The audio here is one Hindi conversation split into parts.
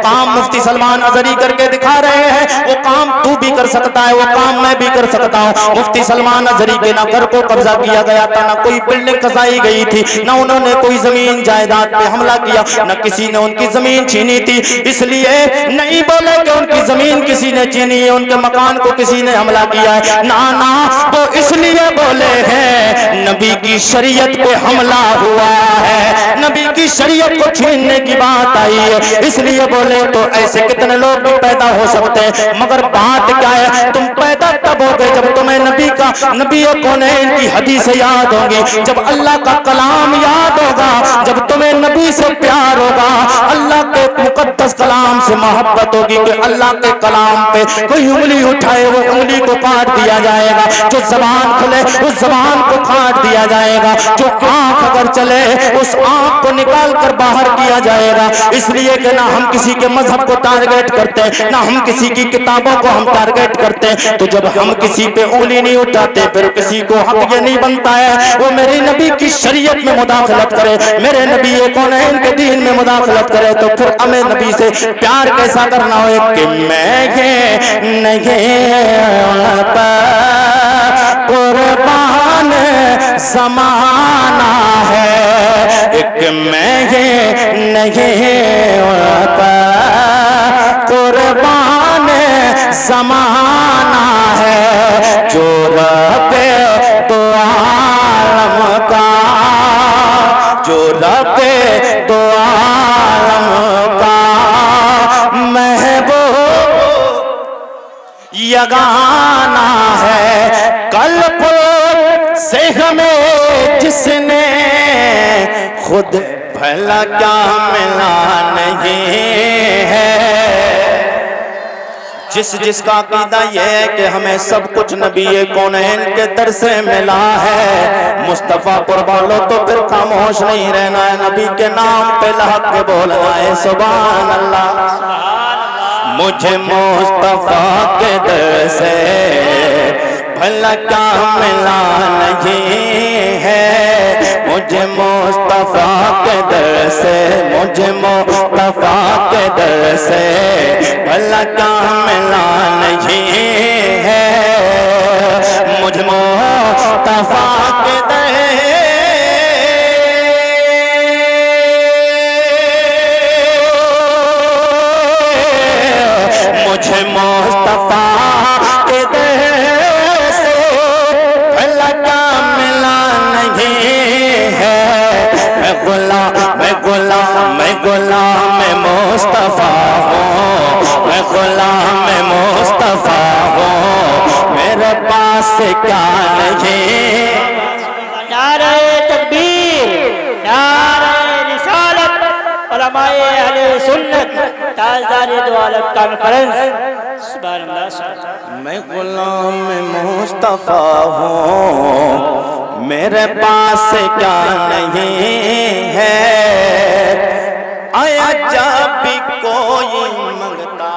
काम मुफ्ती सलमान अजहरी करके दिखा रहे हैं, वो काम तू भी कर सकता है, वो काम मैं भी कर सकता हूँ। मुफ्ती सलमान अजहरी के ना घर को कब्जा किया गया था, ना कोई बिल्डिंग खसाई गई थी, ना उन्होंने कोई जमीन जायदाद पे हमला किया, ना किसी ने उनकी जमीन छीनी थी। इसलिए नहीं बोले कि उनकी जमीन किसी ने छीनी है, उनके मकान को किसी ने हमला किया है, ना ना, वो इसलिए बोले हैं नबी की शरीयत पे हमला हुआ है, नबी की शरीयत को छीनने की बात आई है, इसलिए बोले। तो ऐसे कितने लोग भी पैदा हो सकते हैं, मगर बात क्या है, तुम पैदा तब हो गए जब तुम्हें नबी कौनैन की हदीस याद होंगी, जब अल्लाह का कलाम याद होगा, जब तुम्हें नबी से प्यार होगा, अल्लाह के मुकद्दस कलाम से मोहब्बत होगी कि अल्लाह के कलाम पे कोई उंगली उठाए वो उंगली को काट दिया जाएगा, जो जबान खुले उस जबान को काट दिया जाएगा, जो आंख अगर चले उस आंख को निकाल कर बाहर किया जाएगा। इसलिए कि ना हम किसी के मजहब को टारगेट करते हैं, ना हम किसी की किताबों को हम टारगेट करते हैं। तो जब हम किसी पे उंगली नहीं उठाते, फिर किसी को हक ये नहीं बनता है वो मेरे नबी की शरीयत में मुदाखलत करे, मेरे नबी कौनैन के दीन में मुदाखलत करे, तो फिर हमें नबी से प्यार कैसा करना हो कि मैं कुर्बान ज़माना है, एक मैं नहीं होता कुर्बान ज़माना है, जो रब्बे तो आलम का, जो रब्बे तो आलम का महबूब यगाना है, कल से हमें जिसने खुद भला क्या मिला नहीं है। जिसका अकीदा यह है कि हमें सब कुछ नबी कौनैन के दर से मिला है, मुस्तफ़ा कुर्बान लो तो फिर खामोश नहीं रहना है, नबी के नाम पे लहक के बोलना है सुभान अल्लाह। मुझे मुस्तफ़ा के दर से भला क्या मिला नहीं है, मुझे मुस्तफ़ा के दर से, मुझे मुस्तफ़ा के दर से भला क्या मिला नहीं है, मुझे मुस्तफ़ा के दर, मुझे मुस्तफ़ा के दर से भला क्या मिला नहीं है, मैं गुलाम मुस्तफ़ा हूँ, मैं गुलाम मुस्तफ़ा हूँ, मेरे पास क्या नहीं। नारे तकबीर, नारे रिसालत, उलमाए अहले सुन्नत, ताजदार दो आलम कॉन्फ्रेंस। सुभान अल्लाह। मैं गुलाम मुस्तफ़ा हूँ, मेरे पास क्या नहीं है, आया जब भी कोई मंगता,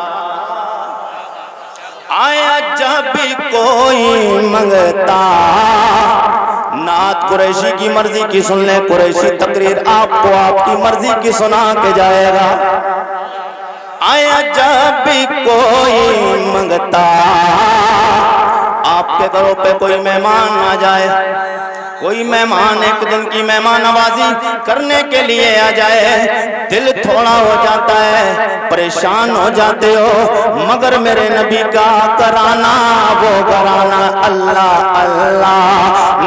आया जब भी कोई मंगता, नात कुरैशी की मर्जी की सुन ले, कुरैशी तकरीर आपको आपकी मर्जी की सुना के जाएगा। आया जब भी कोई मंगता, आपके घरों पे कोई मेहमान आ जाए, कोई मेहमान एक दिन की मेहमान नवाजी करने के लिए आ जाए, दिल थोड़ा हो जाता है, परेशान हो जाते हो, मगर मेरे नबी का कराना वो कराना, अल्लाह अल्लाह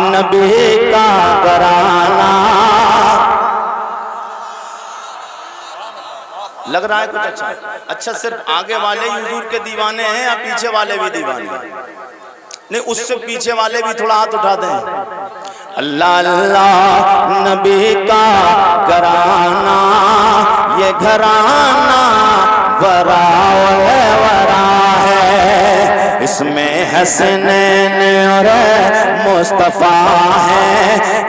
नबी का कराना। लग रहा है कुछ अच्छा? अच्छा, सिर्फ आगे वाले ही हुजूर के दीवाने हैं या पीछे वाले भी दीवाने हैं? नहीं, उससे पीछे वाले भी थोड़ा हाथ उठा दें। अल्लाह अल्लाह नबी का घराना, ये घराना वरा वरा है, इसमें हसनैन और मुस्तफ़ा है,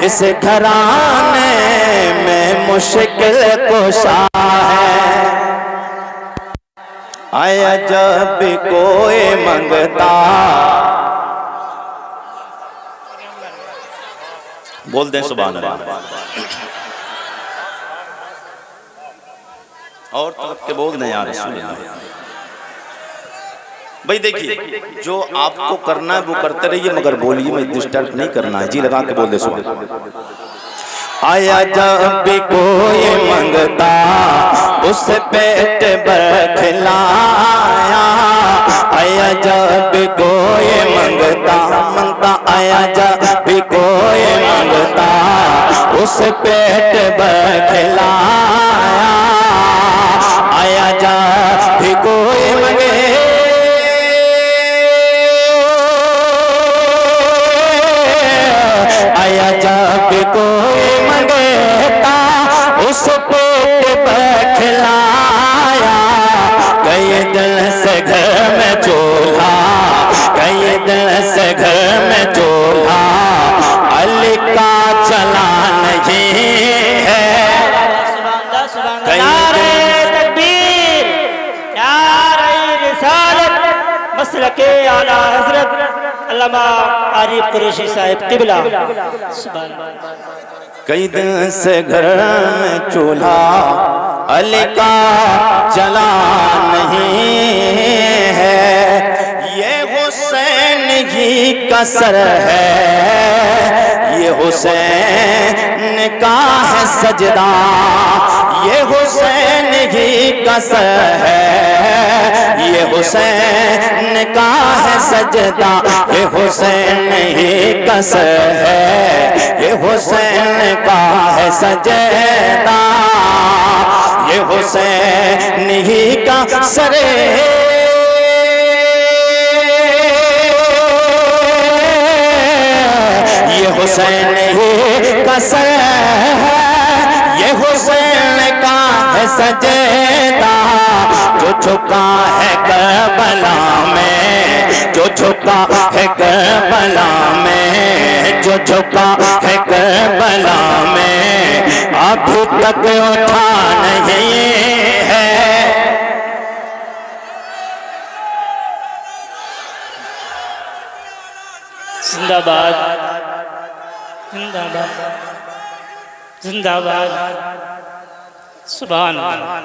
इस घराने में मुश्किल कुशा है। आया जब कोई मंगता, बोल दें सुभान अल्लाह। और तड़प के बोल दें या रसूल अल्लाह। भाई देखिए, जो आपको करना है वो करते रहिए, मगर बोलिए मैं डिस्टर्ब नहीं करना है। जी लगा के बोल दे सुबह। आया जब भी कोई मंगता उस पेट बखलाया, आया जब भी कोई मंगता आया जब भी कोई मंगता उस पेट बखलाया, आया जब भी कोई मंगे आया जब कोई मंगता उस पेट बखलाया, कई दिल से घर में चूल्हा कई दिल से घर में चूल्हा अली का चला नहीं है। नारे तकबीर, नारे रिसालत, मसलके आला हजरत अल्लामा आरिफ कुरैशी साहिब क़िबला। सुभान अल्लाह। कई दिन से घर में चूल्हा अली का जला नहीं है, ये हुसैन ही का सर है, ये हुसैन का है सजदा, ये हुसैन ही का सर है, ये हुसैन का है सजदा, ये हुसैन ही का सर है, ये हुसैन का है सजदा, ये हुसैन ही का सर है, ये हुसैन ही का सर है, ये हुसैन का है सजदा, जो झुका है करबला में, जो झुका है करबला में, जो झुका है करबला में, अभी तक उठा नहीं है। जिंदाबाद जिंदाबाद जिंदाबाद। सुभान अल्लाह।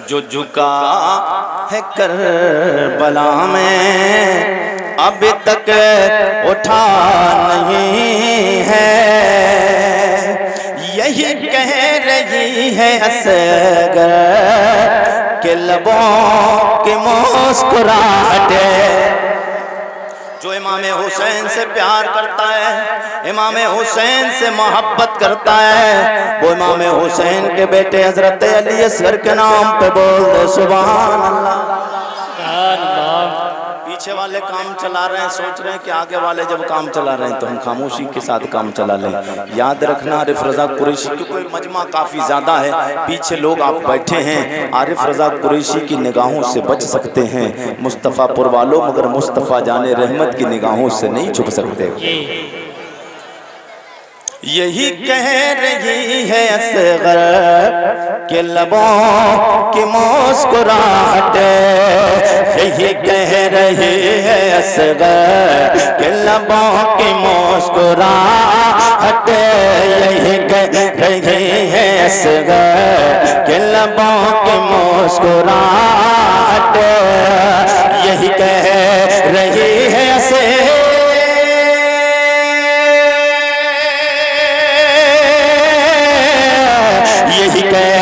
जो झुका है करबला में अभी तक उठा नहीं है, यही कह रही है असगर के लबों की मुस्कुराहट। जो इमाम हुसैन से प्यार करता है, इमाम हुसैन से मोहब्बत करता है, वो इमाम हुसैन के बेटे हजरत अली असगर के नाम पे बोल दे सुभान अल्लाह। पीछे वाले काम चला रहे हैं, सोच रहे हैं कि आगे वाले जब काम चला रहे हैं तो हम खामोशी के साथ काम चला लें। याद रखना आरिफ रजा कुरैशी, क्योंकि मजमा काफ़ी ज़्यादा है, पीछे लोग आप बैठे हैं, आरिफ रजा कुरैशी की निगाहों से बच सकते हैं मुस्तफ़ापुर वालों, मगर मुस्तफ़ा जाने रहमत की निगाहों से नहीं छुप सकते। यही कह रही है असगर के लबों की मुस्कुराहट, यही कह रही है असगर के लबों की मुस्कुराहट, यही कह रही है असगर के लबों की मुस्कुराहट, यही कह रही है असगर यही कह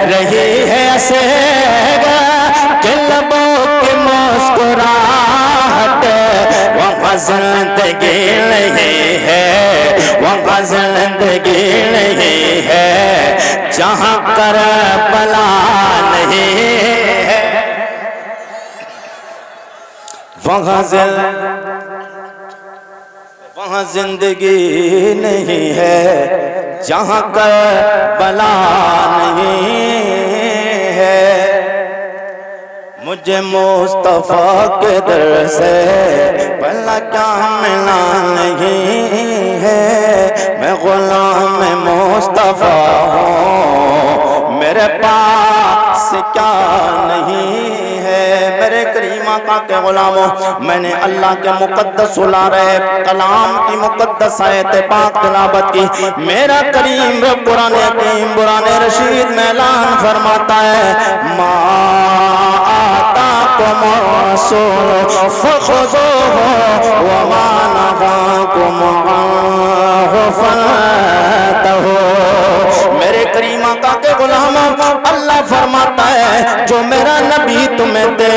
रही है असगर के लबों की मुस्कुराहट, वहाँ जिंदगी नहीं है, वहाँ जिंदगी नहीं है, जहाँ करबला नहीं है, वहाँ जिंदगी नहीं है, जहाँ करबला नहीं है। मुझे मुस्तफ़ा के दर से भला क्या मिला नहीं है, मैं गुलाम मुस्तफ़ा हूँ, मेरे पास क्या नहीं है। मेरे करीम आका के गुलामों, मैंने अल्लाह के मुकद्दस रहे कलाम की मुकद्दस आयत पाक तिलावत की। मेरा करीम रब कुरान हकीम कुरान रशीद में ऐलान फरमाता है, मा आताकुम रसूल फखुज़ूहु व मा नहाकुम अन्हु फंतहू। मेरे करीम आका के गुलामों, अल्लाह फरमाता है जो मेरा नबी तुम्हें दे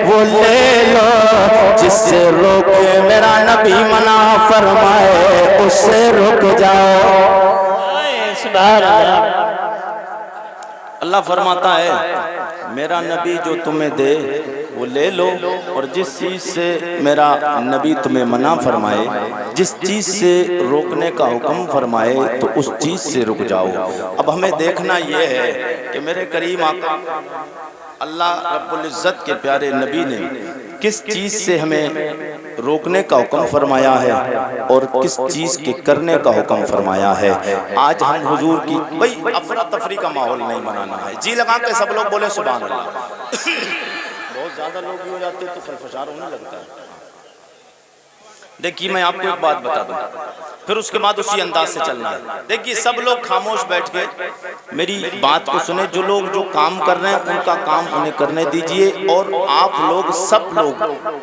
वो ले लो, जिससे रोके मेरा नबी मना फरमाए उससे रुक जाओ। सुभान अल्लाह। अल्लाह फरमाता है मेरा नबी जो तुम्हें दे वो ले लो, और जिस चीज से मेरा नबी तुम्हें मना फरमाए, जिस चीज से रोकने का हुक्म फरमाए तो उस चीज से रुक जाओ। अब हमें देखना यह है कि मेरे करीम आका अल्लाह रब्बुल इज्जत के प्यारे नबी ने किस चीज से हमें रोकने का हुक्म फरमाया है और किस चीज के करने का हुक्म फरमाया है। आज हम हुजूर की भाई अफरा तफरी का माहौल नहीं बनाना है। जी लगा के सब लोग बोले सुभान अल्लाह। बहुत ज्यादा लोग भी हो जाते हैं तो खलफशार होने लगता है। देखिए मैं आपको एक बात बता दूं, फिर उसके बाद उसी अंदाज से चलना है। देखिए सब लोग खामोश बैठ के मेरी बात को सुने। जो लोग जो काम कर रहे हैं उनका काम उन्हें करने दीजिए, और आप लोग सब लोग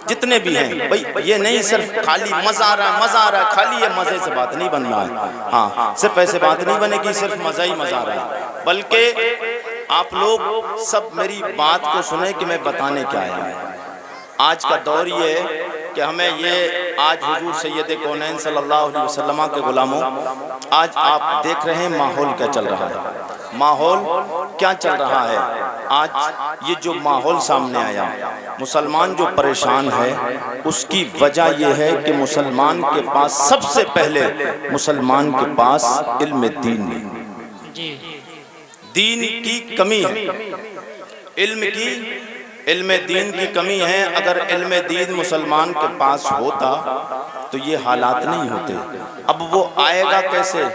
जितने भी हैं, भाई ये नहीं सिर्फ खाली मजा आ रहा है मजा आ रहा है, खाली ये मजे से बात नहीं बन रहा है। हाँ, सिर्फ ऐसे बात नहीं बनेगी सिर्फ मजा ही मजा आ रहा है, बल्कि आप लोग सब मेरी बात को सुने कि मैं बताने क्या आया हूं। आज का दौर ये है कि हमें ये आज हुजूर सैयद कौनैन सल्लल्लाहु अलैहि वसल्लम के गुलामों, आज आप देख रहे हैं माहौल क्या चल रहा है। माहौल क्या चल रहा है आज, ये जो माहौल सामने आया, मुसलमान जो परेशान है उसकी वजह यह है कि मुसलमान के पास सबसे पहले मुसलमान के पास इल्म दीन नहीं, दीन की कमी है, इल्म दीन की कमी है। अगर इल्म दीन मुसलमान के पास होता तो ये हालात नहीं होते। अब वो आएगा कैसे?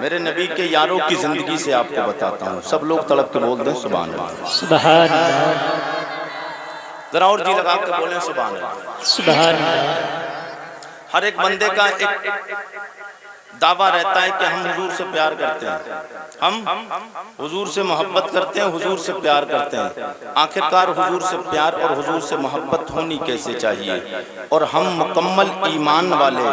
मेरे नबी के यारों की जिंदगी से आपको बताता हूँ। सब लोग तड़प के बोल दें सुभान अल्लाह, सुभान अल्लाह। जरा और जी लगा के बोलें सुभान अल्लाह, सुभान अल्लाह। हर एक बंदे का एक दावा रहता है कि हम हुजूर से प्यार करते हैं, हम हुजूर से मोहब्बत करते हैं, हुजूर से प्यार करते हैं। आखिरकार हुजूर से प्यार और हुजूर से मोहब्बत होनी कैसे चाहिए? और हम मुकम्मल ईमान वाले,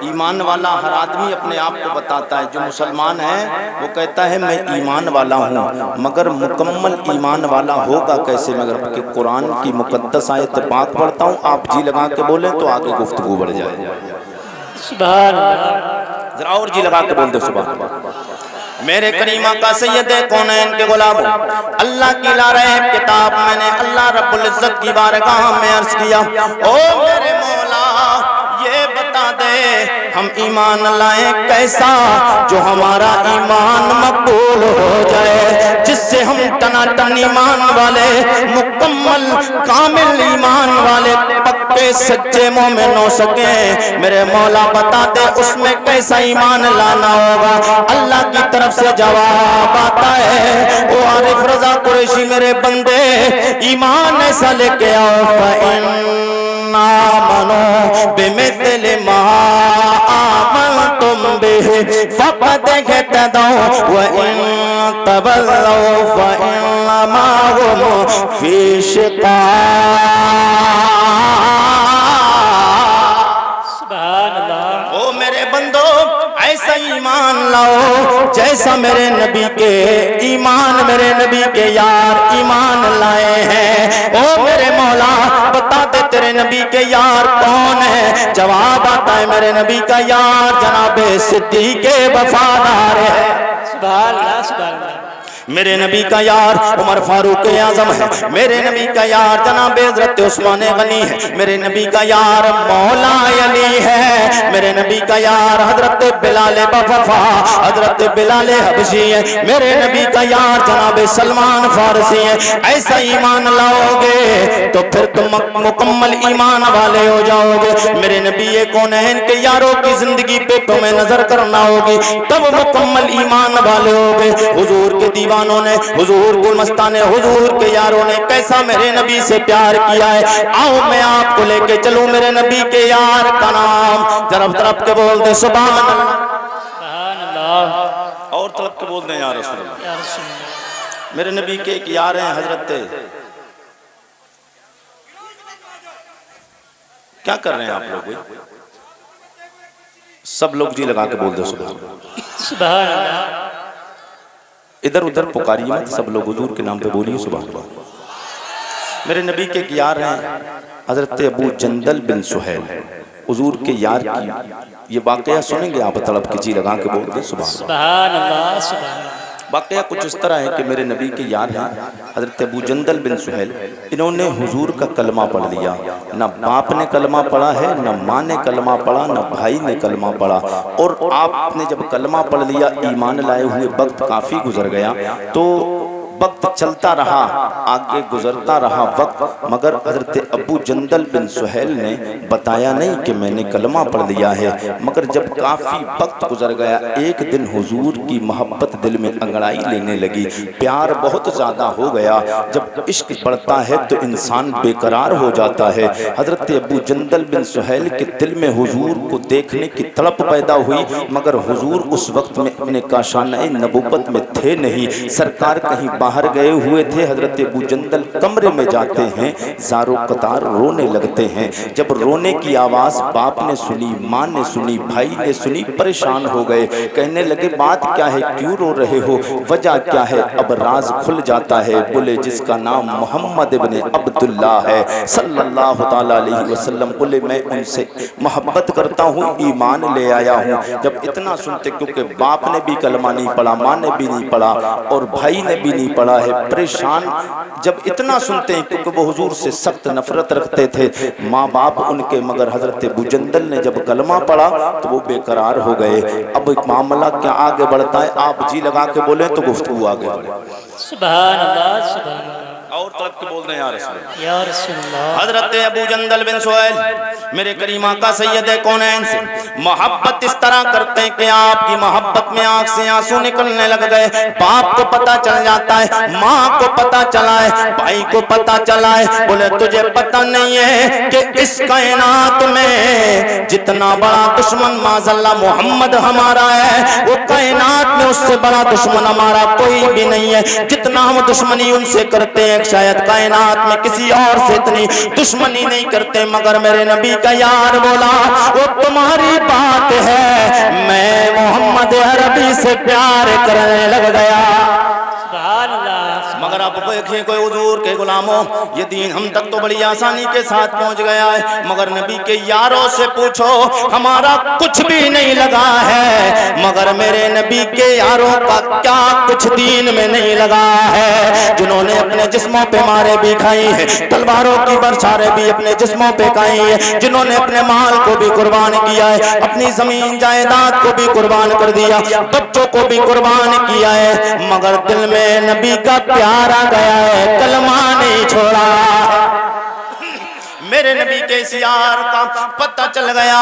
ईमान वाला हर आदमी अपने आप को बताता है। जो मुसलमान है वो कहता है मैं ईमान वाला हूँ, मगर मुकम्मल ईमान वाला होगा कैसे? मगर कि कुरान की मुकद्दस आयत पाक पढ़ता हूँ, आप जी लगा के बोले तो आगे गुफ्तगू बढ़ जाए। सुभान अल्लाह। जरा और जी लगा के बोल दो सुभान अल्लाह। मेरे करीमा का सैयद कौनैन के गुलाम, अल्लाह की ला रहे किताब मैंने अल्लाह रब्बुल इज्जत की बारगाह में अर्ज किया, ओ मेरे मौला ये बता दे हम ईमान लाए कैसा जो हमारा ईमान मकबूल हो जाए, जिससे हम टनाटन ईमान वाले, मुकम्मल कामिल ईमान वाले, पक्के सच्चे मोमिन हो सके। मेरे मौला बता दे उसमें कैसा ईमान लाना होगा। अल्लाह की तरफ से जवाब आता है, ओ आरिफ रजा कुरैशी मेरे बंदे ईमान ऐसा लेके आओ, आमनो बिमिस्लि मा आमनतुम बिहि फक़द इहतदौ व इन तवल्लौ फइन्नमा हुम फी शिक़ाक़। सुभान अल्लाह। ओ मेरे बंदो ऐसा ईमान लाओ जैसा मेरे नबी के ईमान, मेरे नबी के यार ईमान लाए हैं। ओ मेरे मौला बता दे तेरे नबी के यार कौन है? जवाब आता है मेरे नबी का यार जनाबे सिद्दीक़ वफादार है। सुभान अल्लाह, सुभान अल्लाह। मेरे नबी का यार उमर फारूक आजम है। मेरे नबी का यार जनाब हज़रत उस्मान गनी है। मेरे नबी का यार मौला अली है। मेरे नबी का यार हजरत बिलाल बफा, हजरत बिलाल हबशी है। मेरे नबी का यार जनाब सलमान फारसी है। ऐसा ईमान लाओगे तो फिर तुम मुकम्मल ईमान वाले हो जाओगे। मेरे नबी कौनैन के यारों की जिंदगी पे तुम्हें नजर करना होगी, तब मुकम्मल ईमान वाले होगे। हुजूर के दीवार दीवानों ने, हुजूर गुल मस्ताने, हुजूर के यारों ने कैसा मेरे नबी से प्यार किया है। आओ मैं आपको लेके चलूं मेरे नबी के यार का नाम तरफ तरफ के बोल दे सुभान अल्लाह, सुभान अल्लाह। और तरफ के बोल दे या रसूल अल्लाह। या रसूल अल्लाह। मेरे नबी के एक यार हैं हजरत, क्या कर रहे हैं आप लोग? सब लोग जी लगा के बोल दो सुभान अल्लाह। सुभान अल्लाह। इधर उधर पुकारिए मत, सब लोग हुजूर के नाम पे बोलिए सुभान अल्लाह। मेरे नबी के एक यार हैं हजरत अबू जंदल बिन सुहैल, हुजूर के यार की ये वाकया सुनेंगे आप, तड़प की जी लगा के बोल दे सुभान अल्लाह। सुभान अल्लाह। सुभान अल्लाह। वाकया कुछ इस तरह है कि मेरे नबी के यार हैं हजरत अबू जंदल बिन सुहैल, इन्होंने हुजूर का कलमा पढ़ लिया। न बाप ने कलमा पढ़ा है, न माँ ने कलमा पढ़ा, न भाई ने कलमा पढ़ा। और आपने जब कलमा पढ़ लिया, ईमान लाए हुए वक्त काफ़ी गुजर गया, तो वक्त चलता रहा, आगे गुजरता रहा वक्त, मगर हजरत अबू जंदल बिन सुहैल ने बताया नहीं कि मैंने कलमा पढ़ लिया है। मगर जब काफ़ी वक्त गुजर गया, एक दिन हुजूर की मोहब्बत दिल में अंगड़ाई लेने लगी, प्यार बहुत ज़्यादा हो गया। जब इश्क बढ़ता है तो इंसान बेकरार हो जाता है। हजरत अबू जंदल बिन सुहैल के दिल में हुजूर को देखने की तड़प पैदा हुई, मगर हुजूर उस वक्त में अपने काशाने नबुव्वत में थे नहीं, सरकार कहीं बाहर गए हुए थे। हजरत अबू जंदल कमरे में जाते हैं, ज़ारो कतार रोने लगते हैं। जब रोने की आवाज़ बाप ने सुनी, माँ ने सुनी, भाई ने सुनी, परेशान हो गए, कहने लगे बात क्या है, क्यों रो रहे हो, वजह क्या है? अब राज खुल जाता है। बोले जिसका नाम मोहम्मद इब्ने अब्दुल्ला है सल्लल्लाहु ताला अलैहि वसल्लम, बोले मैं उनसे मोहब्बत करता हूँ, ईमान ले आया हूँ। जब इतना सुनते, क्योंकि बाप ने भी कलमा नहीं पढ़ा, माँ ने भी नहीं पढ़ा और भाई ने भी नहीं पढ़ा है, परेशान जब इतना सुनते हैं, क्योंकि वो हुजूर से सख्त नफरत रखते थे माँ बाप उनके, मगर हजरत अबू जंदल ने जब कलमा पढ़ा तो वो बेकरार हो गए। अब मामला क्या आगे बढ़ता है, आप जी लगा के बोले तो गुफ्तगू आगे बढ़े। सुभान अल्लाह। सुभान अल्लाह। और तरफ के बोल रहे हैं या रसूल अल्लाह। या रसूल अल्लाह। हजरत अबू जंदल बिन सुहैल मेरे करीमा का सैयद कौनैन से मोहब्बत इस तरह करते हैं कि आपकी मोहब्बत में आंख से आंसू निकलने लग गए। बाप को पता चल जाता है, माँ को पता चला है, भाई को पता चला है। बोले तुझे पता नहीं है कि इस कायनात में जितना बड़ा दुश्मन माज़अल्लाह मोहम्मद हमारा है, वो कायनात में उससे बड़ा दुश्मन हमारा कोई भी नहीं है। जितना हम दुश्मनी उनसे करते हैं, शायद कायनात में किसी और से इतनी दुश्मनी नहीं करते। मगर मेरे नबी का यार बोला वो तुम्हारी बात है, मैं मोहम्मद अरबी से प्यार करने लग गया। सुभान अल्लाह। मगर आप देखिए कोई हुजूर के गुलामों, ये दीन हम तक तो बड़ी आसानी के साथ पहुंच गया है, मगर नबी के यारों से पूछो हमारा कुछ भी नहीं लगा है। मगर मेरे नबी के यारों का क्या कुछ दीन में नहीं लगा है, जिन्होंने अपने जिस्मों पे मारे भी खाई है, तलवारों की बरछारें भी अपने जिस्मों पे खाई है, जिन्होंने अपने माल को भी कुर्बान किया है, अपनी जमीन जायदाद को भी कुर्बान कर दिया, बच्चों को भी कुर्बान किया है, मगर दिल में नबी का प्यार आ गया है, कलमा नहीं छोड़ा। मेरे नबी के इस यार का पता चल गया।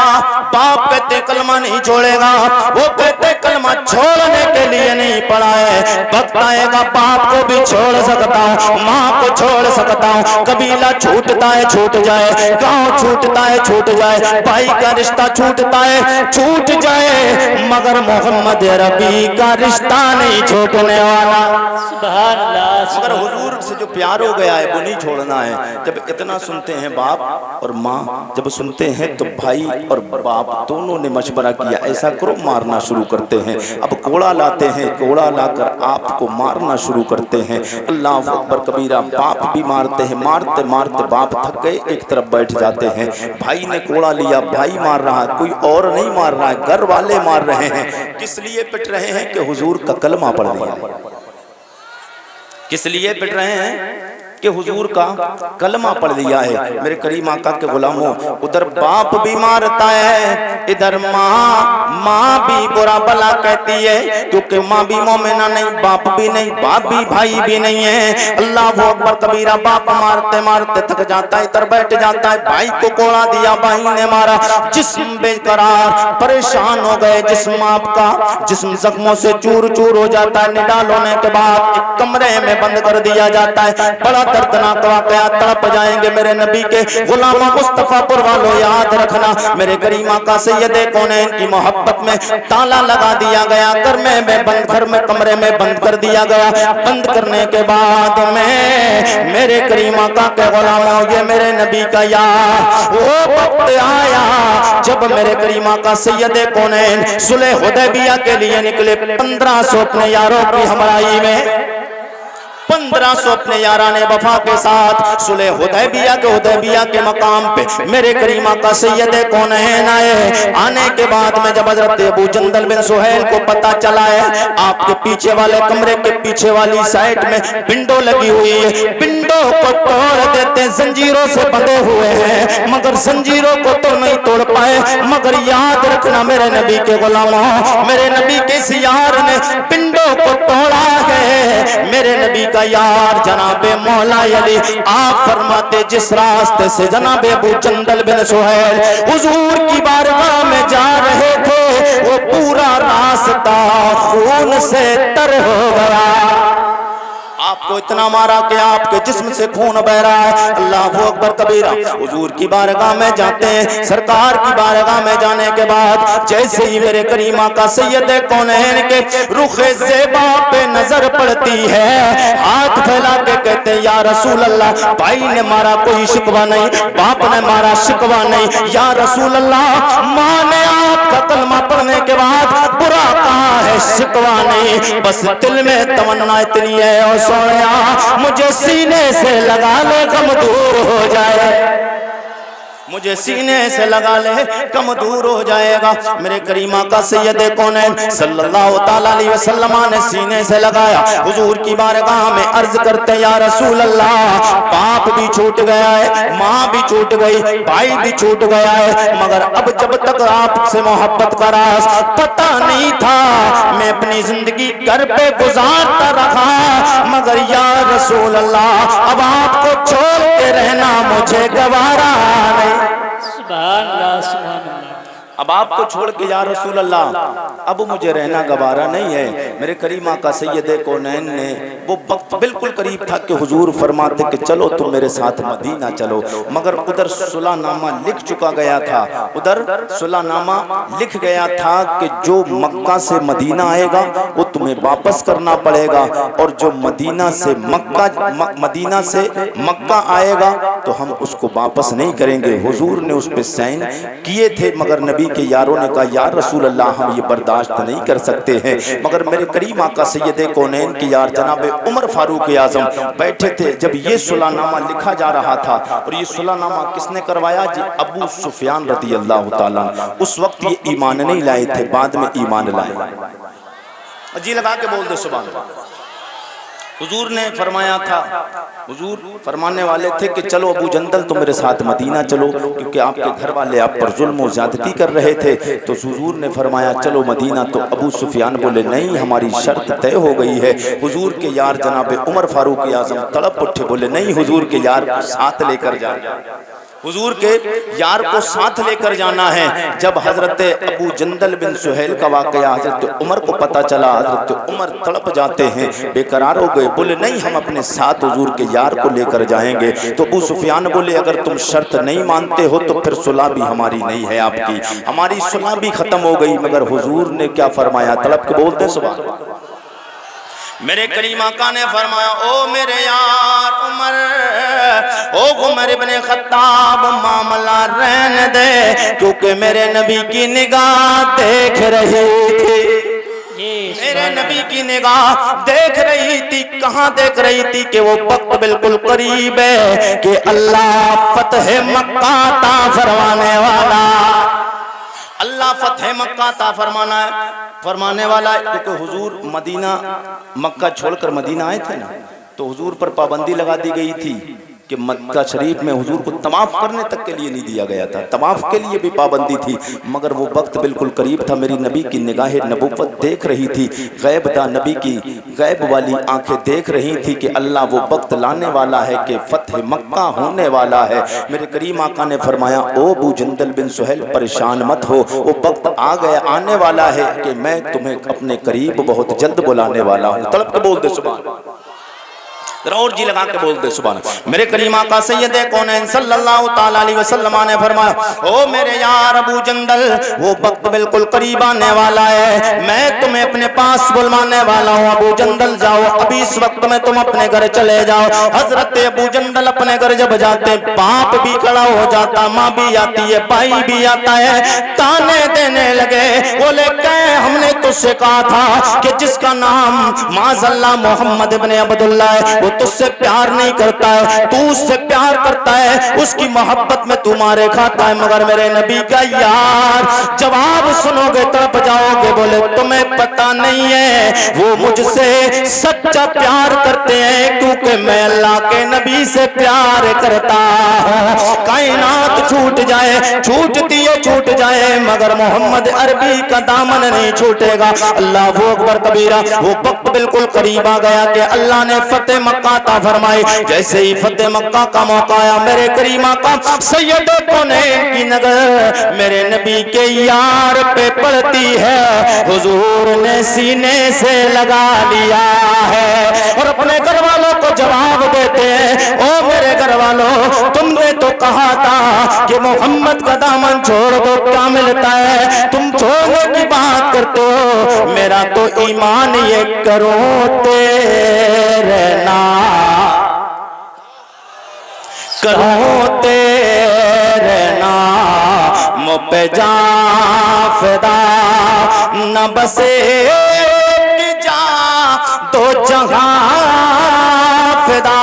बाप कहते कलमा नहीं छोड़ेगा, वो कहते कलमा छोड़ने के लिए नहीं पड़ा है। वक्त आएगा बाप को भी छोड़ सकता हूँ, माँ को छोड़ सकता हूँ, कबीला छूटता है छूट जाए, गांव छूटता है छूट जाए, भाई का रिश्ता छूटता है छूट जाए, मगर मोहम्मद अरबी का रिश्ता नहीं छूटने वाला। सुभान अल्लाह। मगर हुजूर से जो प्यार हो गया है वो नहीं छोड़ना है। जब इतना सुनते हैं बाप और माँ, जब सुनते हैं तो भाई और बाप दोनों ने मशवरा किया, ऐसा करो मारना शुरू करते हैं। अब कोड़ा लाते हैं, कोड़ा लाकर आपको मारना शुरू करते हैं। अल्लाह अकबर कबीरा, बाप भी मारते हैं, मारते मारते बाप थक गए, एक तरफ बैठ जाते हैं। भाई ने कोड़ा लिया, भाई मार रहा है, कोई और नहीं मार रहा है, घर वाले मार रहे हैं। किस लिए पिट रहे हैं कि हुजूर का कलमा पढ़ लिया। किस लिए पिट रहे हैं? कि हुजूर का कलमा पढ़ लिया है। मेरे करीम आका के गुलामों, उधर बाप भी मारता है, इधर माँ भी बुरा भला कहती है, क्योंकि माँ भी मोमिना नहीं, बाप भी नहीं, बाप भी भाई भी नहीं है। अल्लाह वो अकबर कबीरा। बाप मारते मारते थक जाता है, इधर बैठ जाता है, भाई को कोड़ा दिया, भाई ने मारा, जिस्म बेकरार, परेशान हो गए, जिस्म आपका जिस्म जख्मों से चूर चूर हो जाता है। निडाल होने के बाद एक कमरे में बंद कर दिया जाता है। बड़ा दर्दनाक वाकया, तड़प जाएंगे मेरे नबी के गुलामों, मुस्तफापुर वालों याद रखना, मेरे करीम आका सैयदे कौनैन की मोहब्बत में ताला लगा दिया गया, घर में कमरे में बंद कर दिया गया। बंद करने के बाद में मेरे करीम आका के गुलामों, ये मेरे नबी का यार वो वक्त आया जब मेरे करीम आका सैयदे कौनैन सुलह हुदैबिया के लिए निकले। 1500 अपने यारों की हमराई में, 1500 अपने याराने वफा के साथ सुलह हुदैबिया के मकाम पे मेरे करीम आका सैयदे कौनैन आए। आने के बाद में जब हजरत अबू जंदल बिन सुहैल को पता चला है आपके पीछे वाले कमरे के पीछे वाली साइड में विंडो लगी हुई है, विंडो को तोड़ देते, जंजीरों से बंधे हुए हैं, मगर जंजीरों को तो नहीं तोड़ पाए। मगर याद रखना मेरे नबी के गुलामों, मेरे नबी के इस यार ने विंडो को तोड़ा है। मेरे नबी का यार जनाबे मौला अली, आप फरमाते जिस रास्ते से जनाबे अबू जंदल बिन सुहैल हुजूर की बारगाह में जा रहे थे, वो पूरा रास्ता खून से तर हो गया। आपको इतना मारा कि आपके जिस्म से खून बह रहा है। अल्लाह अकबर कबीरा। हुजूर की बारगाह में जाते हैं, सरकार की बारगाह में जाने के बाद जैसे ही मेरे करीम आका सैयदे कौनैन के रुखे ज़ेबा पे नजर पड़ती है, हाथ फैला के कहते हैं या रसूल अल्लाह, भाई ने मारा कोई शिकवा नहीं, बाप ने मारा शिकवा नहीं, या रसूल अल्लाह माँ ने आपका कलमा पढ़ने के बाद बुरा कहा है, शिकवा नहीं, बस दिल में तमन्ना इतनी है और सोया मुझे सीने से लगा ले गम दूर हो जाए, मुझे सीने से लगा ले कम दूर हो जाएगा। मेरे करीम आका सैयदे कौनैन सल्लल्लाहु ताला अलैहि वसल्लम ने सीने से लगाया, हुजूर की बारगाह में अर्ज करते या रसूल अल्लाह, बाप भी छूट गया है, माँ भी छूट गई, भाई भी छूट गया है, मगर अब जब तक आपसे मोहब्बत का राज पता नहीं था, मैं अपनी जिंदगी घर पे गुजारता रहा, मगर या रसूल अल्लाह अब आपको छोड़ के रहना मुझे गवारा नहीं। सुभान अल्लाह, सुभान अल्लाह। अब आपको छोड़ के या रसूल अल्लाह अब मुझे रहना गवारा नहीं है। मेरे करीम आका सैयदे कौनैन ने वो वक्त बिल्कुल करीब था कि हुजूर फरमाते कि चलो तुम मेरे साथ मदीना चलो, मगर उधर सुलहनामा लिख चुका गया था, उधर सुलहनामा लिख गया था कि जो मक्का से मदीना आएगा वो तुम्हें वापस करना पड़ेगा, और जो मदीना से मक्का आएगा तो हम उसको वापस नहीं करेंगे। हुजूर ने उस पर साइन किए थे, मगर नबी के यारों ने कहा या रसूल अल्लाह हम ये बर्दाश्त नहीं कर सकते हैं। मगर मेरे करीम आका सैयदे कौनैन के यार जनाबे उमर फारूक आजम बैठे थे जब ये सुलहनामा लिखा जा रहा था, और ये सुलहनामा किसने करवाया जी? अबू सुफियान रदी अल्लाह ताला। उस वक्त ये ईमान नहीं लाए थे, बाद में ईमान लाए। जी लगा के बोल दे सुभान अल्लाह। हुजूर ने फरमाया था, हुजूर फरमाने वाले थे कि चलो अबू जंदल तुम मेरे साथ मदीना चलो, क्योंकि आपके घर वाले आप पर जुल्म और ज्यादती कर रहे थे। तो हुजूर ने फरमाया चलो मदीना, तो अबू सुफियान बोले नहीं हमारी शर्त तय हो गई है। हुजूर के यार जनाबे उमर फारूक आजम तड़प उठे, बोले नहीं हुजूर के यार को साथ लेकर जाए, हुजूर के यार को साथ लेकर जाना है। जब हजरत अबू जंदल बिन सुहैल का वाकया हजरत उमर को पता चला, हजरत उमर तड़प जाते हैं, बेकरार हो गए, बोले नहीं हम अपने साथ हुजूर के यार को लेकर जाएंगे। तो अबू सुफियान बोले अगर तुम शर्त नहीं मानते हो तो फिर सुलह भी हमारी नहीं है, आपकी हमारी सुलह भी खत्म हो गई। मगर हुजूर ने क्या फरमाया? तड़प के बोलते सुभान। मेरे करीम आका ने फरमाया ओ मेरे यार उमर, ओ उमर इब्ने खत्ताब मामला रहने दे, क्योंकि मेरे नबी की निगाह देख रही थी, मेरे नबी की निगाह देख रही थी। कहाँ देख रही थी? कि वो वक्त बिल्कुल करीब है कि अल्लाह फतह मक्का ता फरमाने वाला, अल्लाह फतह मक्का ता फरमाने वाला है। क्योंकि हुजूर मदीना मक्का छोड़कर मदीना आए थे ना, तो हुजूर पर पाबंदी लगा दी गई थी कि मक्का शरीफ में हुजूर को तवाफ करने तक के लिए नहीं दिया गया था, तवाफ के लिए भी पाबंदी थी। मगर वो वक्त बिल्कुल करीब था, मेरी नबी की निगाहें नबुव्वत देख रही थी, गैब था, नबी की गैब वाली आंखें देख रही थी कि अल्लाह वो वक्त लाने वाला है कि फतह मक्का होने वाला है। मेरे करीम आका ने फरमाया, ओ अबू जंदल बिन सुहैल परेशान मत हो, वो वक्त आ गया, आने वाला है कि मैं तुम्हें अपने करीब बहुत जल्द बुलाने वाला हूँ। तड़प के बोल दे सुभान, और जी लगा के बोल दे सुभान। मेरे करीम आका सैयद कौनैन सल्लल्लाहु ताला अलैहि वसल्लम ने फरमाया, ओ मेरे यार अबू जंदल, वो वक्त बिल्कुल करीब आने वाला है, मैं तुम्हें अपने पास बुलवाने वाला हूँ। अबू जंदल जाओ, अभी इस वक्त में तुम अपने घर चले जाओ। हजरत अबू जंदल अपने घर जब जाते, बाप भी खड़ा हो जाता, माँ भी आती है, भाई भी आता है, ताने देने लगे, बोले हमने तुझसे कहा था कि जिसका नाम माज़ल्ला मोहम्मद इब्ने अब्दुल्लाह है, वो तुझसे प्यार नहीं करता है, तू उससे प्यार करता है, उसकी मोहब्बत में तू मारे खाता है। मगर मेरे नबी का यार जवाब सुनोगे तड़प जाओगे, बोले तुम्हें पता नहीं है वो मुझसे सच्चा प्यार करते हैं, क्योंकि मैं अल्लाह के नबी से प्यार करता हूँ। कायनात छूट जाए, छूटती है छूट जाए, मगर मोहम्मद अरबी का दामन नहीं छूटेगा। अल्लाह वो अकबर कबीरा। वो वक्त बिल्कुल करीब आ गया कि अल्लाह ने फतेह मक्का अता फरमाई। जैसे ही फतेह मक्का का मौका आया, मेरे करीमा का सैयद कौनैन की नजर मेरे नबी के यार पे पड़ती है। हुजूर ने सीने से लगा लिया है और अपने घर वालों को जवाब देते हैं, ओ मेरे घर वालों, तुमने तो कहा था कि मोहम्मद का दामन छोड़ दो, क्या मिलता है? तुम छोड़ने की बात करते हो, मेरा तो ईमान ये करो तेरे करो तेरे नाम पे जां फिदा, न बसे जा दो जहां फिदा,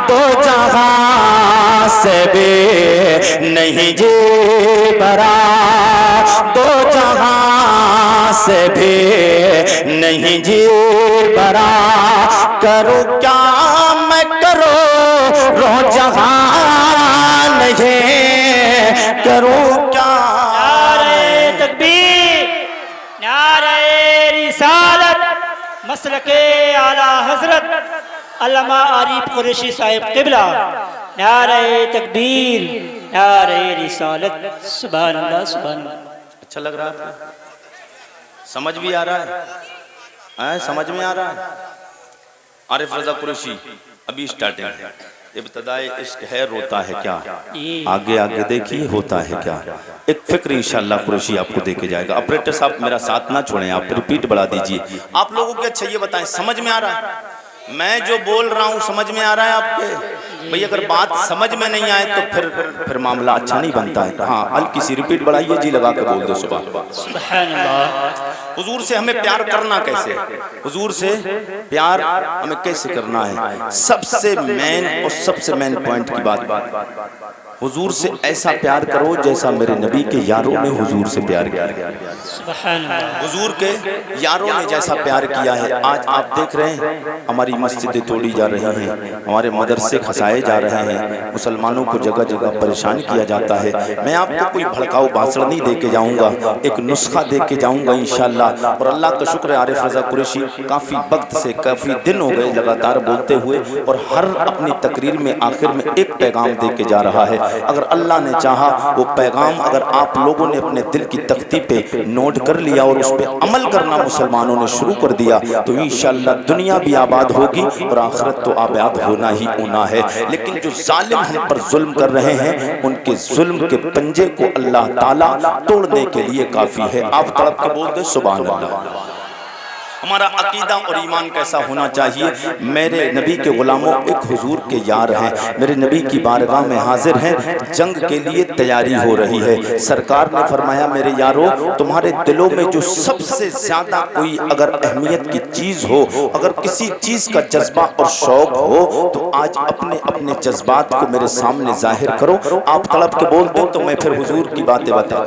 दो जहां से भी नहीं जी बरा, दो जहां से भी नहीं जी बरा। करो क्या मैं करो रो जहां नहीं, करो क्या। नारे तकबीर, नारे रिसालत, मसलके आला हजरत अल्लामा आरिफ कुरैशी साहिब क़िबला। नारे तकबीर, नारे रिसालत, सुभान अल्लाह सुभान अल्लाह। अच्छा लग रहा है? समझ भी आ रहा है? समझ में आ रहा है? आरिफ रजा कुरैशी अभी स्टार्टिंग है, इब्तिदाए इश्क है, रोता है क्या, आगे आगे देखिए होता है क्या। एक फिक्र इंशाअल्लाह कुरैशी आपको देके जाएगा। ऑपरेटर साहब मेरा साथ ना छोड़ें, आप रिपीट बढ़ा दीजिए। आप लोगों को अच्छा ये बताएं, समझ में आ रहा है? मैं जो बोल रहा हूँ समझ में आ रहा है आपके? भाई अगर बात समझ में नहीं आए तो फिर मामला अच्छा नहीं बनता है। हाँ, हल्की सी रिपीट बढ़ाइए, जी लगा के बोल दो सुभान। सुभान अल्लाह। हुजूर से हमें प्यार करना कैसे, हुजूर से प्यार हमें कैसे करना है, सबसे मेन और सबसे मेन पॉइंट की बात, हुजूर से ऐसा प्यार करो जैसा मेरे नबी के यारों ने हुजूर से प्यार किया। हुजूर के यारों ने जैसा प्यार किया है। आज आप देख रहे हैं हमारी मस्जिदें तोड़ी जा रही हैं, हमारे मदरसे खसाए जा रहे हैं, मुसलमानों को जगह जगह परेशान किया जाता है। मैं आपको कोई भड़काऊ भाषण नहीं दे के जाऊँगा, एक नुस्खा दे के जाऊँगा इंशाअल्लाह। और अल्लाह का शुक्र है, आरिफ रजा कुरैशी काफ़ी वक्त से, काफ़ी दिन हो गए लगातार बोलते हुए, और हर अपनी तकरीर में आखिर में एक पैगाम दे के जा रहा है। अगर अल्लाह ने चाहा वो पैगाम अगर आप लोगों ने अपने दिल की तख्ती पे नोट कर लिया और उस पर अमल करना मुसलमानों ने शुरू कर दिया, तो इंशाअल्लाह दुनिया भी आबाद होगी और आखिरत तो आबाद होना ही होना है। लेकिन जो जालिम हम पर जुल्म कर रहे हैं, उनके जुल्म के पंजे को अल्लाह ताला तोड़ने के लिए काफ़ी है। आप तड़प के बोल दे सुभान अल्लाह। हमारा अकीदा और ईमान कैसा होना चाहिए? मेरे नबी के गुलामों एक हुजूर के यार हैं, मेरे नबी की बारगाह में हाजिर हैं, जंग के लिए तैयारी हो रही है। सरकार ने फरमाया, मेरे यारों, तुम्हारे दिलों में जो सबसे ज्यादा कोई अगर अहमियत की चीज हो, अगर किसी चीज का जज्बा और शौक हो, तो आज अपने अपने जज्बात को मेरे सामने जाहिर करो। आप तड़प के बोल दो तो मैं फिर हुजूर की बातें बताऊं।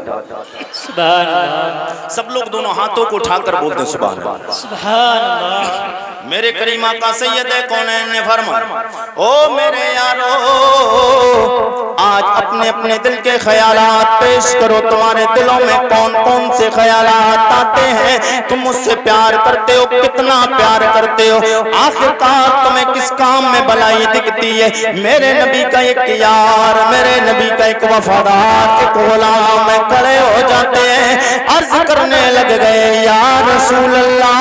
सुभान अल्लाह। सब लोग दोनों हाथों को उठाकर बोल दें सुभान अल्लाह। सुभान अल्लाह। मेरे करीमा का सैयद कौनैन ने फरमाया, ओ मेरे यारो, आज अपने अपने दिल के ख्यालात पेश करो। तुम्हारे दिलों में कौन कौन से ख्यालात आते हैं? तुम मुझसे प्यार करते हो, कितना प्यार करते हो? आखिरकार तुम्हें किस काम में भलाई दिखती है? मेरे नबी का एक यार, मेरे नबी का एक वफादार, एक गुलाम में खड़े हो जाते हैं, अर्ज करने लग गए, या रसूल अल्लाह,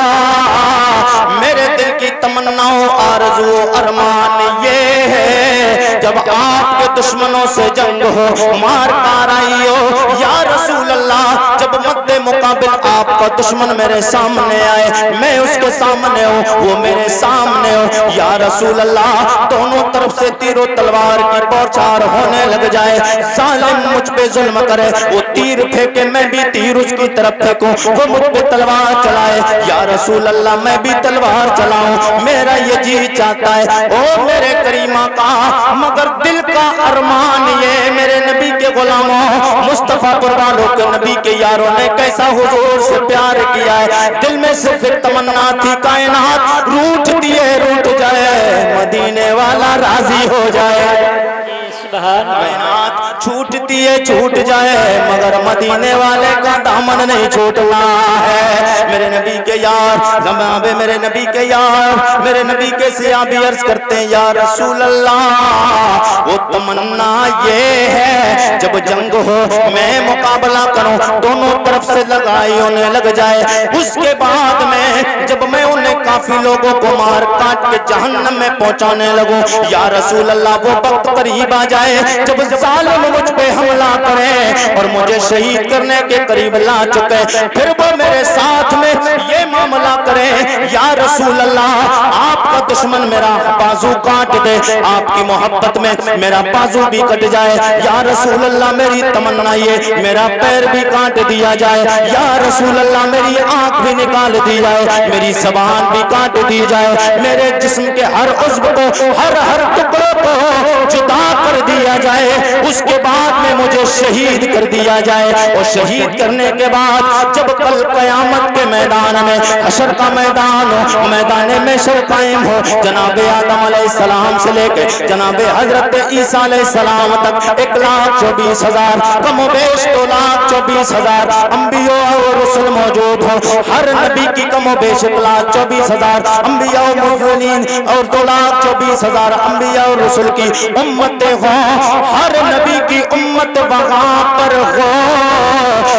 मेरे दिल की तमन्नाओं, आरज़ू, अरमान ये है, जब आपके दुश्मनों से जंग हो, मार कार आई हो, या रसूल अल्लाह, जब मद्दे मुकाबिल आपका दुश्मन मेरे सामने आए, मैं उसके सामने हूँ, वो मेरे सामने हो, या रसूल अल्लाह, दोनों तरफ से तीरों तलवार की बौछार होने लग जाए, जालिम मुझ पे जुल्म करे, वो तीर फेंके, मैं भी तीर उसकी तरफ फेंकूं, वो मुझ पे तलवार चलाए, या रसूल अल्लाह, मैं भी तलवार चलाऊं, मेरा ये जी चाहता है, ओ मेरे करीमा का, मगर दिल का अरमान ये, मेरे नबी के गुलामों, मुस्तफा कुर्बानों के नबी के यारों ने कैसा हुजूर से प्यार किया है, दिल में सिर्फ एक तमन्ना थी, कायनात रूठ दिए रूठ जाए, मदीने वाला राजी हो जाए, कायनात छूटती है छूट जाए, मगर मदीने वाले का दामन नहीं छूटना है। मेरे नबी के यार जमाबे, मेरे नबी के यार, मेरे नबी के सियाबी अर्ज करते हैं, या रसूल अल्लाह, वो तमन्ना ये है, जब जंग हो मैं मुकाबला करूं, दोनों तरफ से लड़ाई होने लग जाए, उसके बाद में जब मैं उन्हें काफी लोगों को मार काट के जहन्नम में पहुंचाने लगूं, या रसूल अल्लाह, वो वक्त करीब आ जाए जब जालिम मुझ पे हमला करे और मुझे शहीद करने के करीब ला चुके, फिर वो मेरे साथ में ये मामला करे, या रसूल अल्लाह, आपका दुश्मन मेरा बाजू काट दे, आपकी मोहब्बत में मेरा बाजू भी कट जाए, या रसूल अल्लाह, मेरी तमन्ना ये, मेरा पैर भी काट दिया जाए, या रसूल अल्लाह, मेरी आंख भी निकाल दी जाए, मेरी ज़बान भी काट दी जाए, मेरे जिस्म के हर उज़्व को, हर टुकड़ों को जुदा कर दिया जाए, उसके बाद में मुझे शहीद कर दिया जाए, और शहीद करने के बाद जब कल क़यामत के मैदान में, हशर का मैदान हो, मैदान में शर कायम हो, जनाबे आदम अलैहिस्सलाम से लेके जनाबे हजरत ईसा अलैहिस्सलाम तक 1,24,000 कमोबेश 2,24,000 अंबिया और रसूल मौजूद हो, हर नबी की कमोबेश 1,24,000 अंबिया और मुरसलीन और 2,24,000 अंबिया और रसूल की उम्मतें हो, हर नबी की उम्मत वहां पर हो,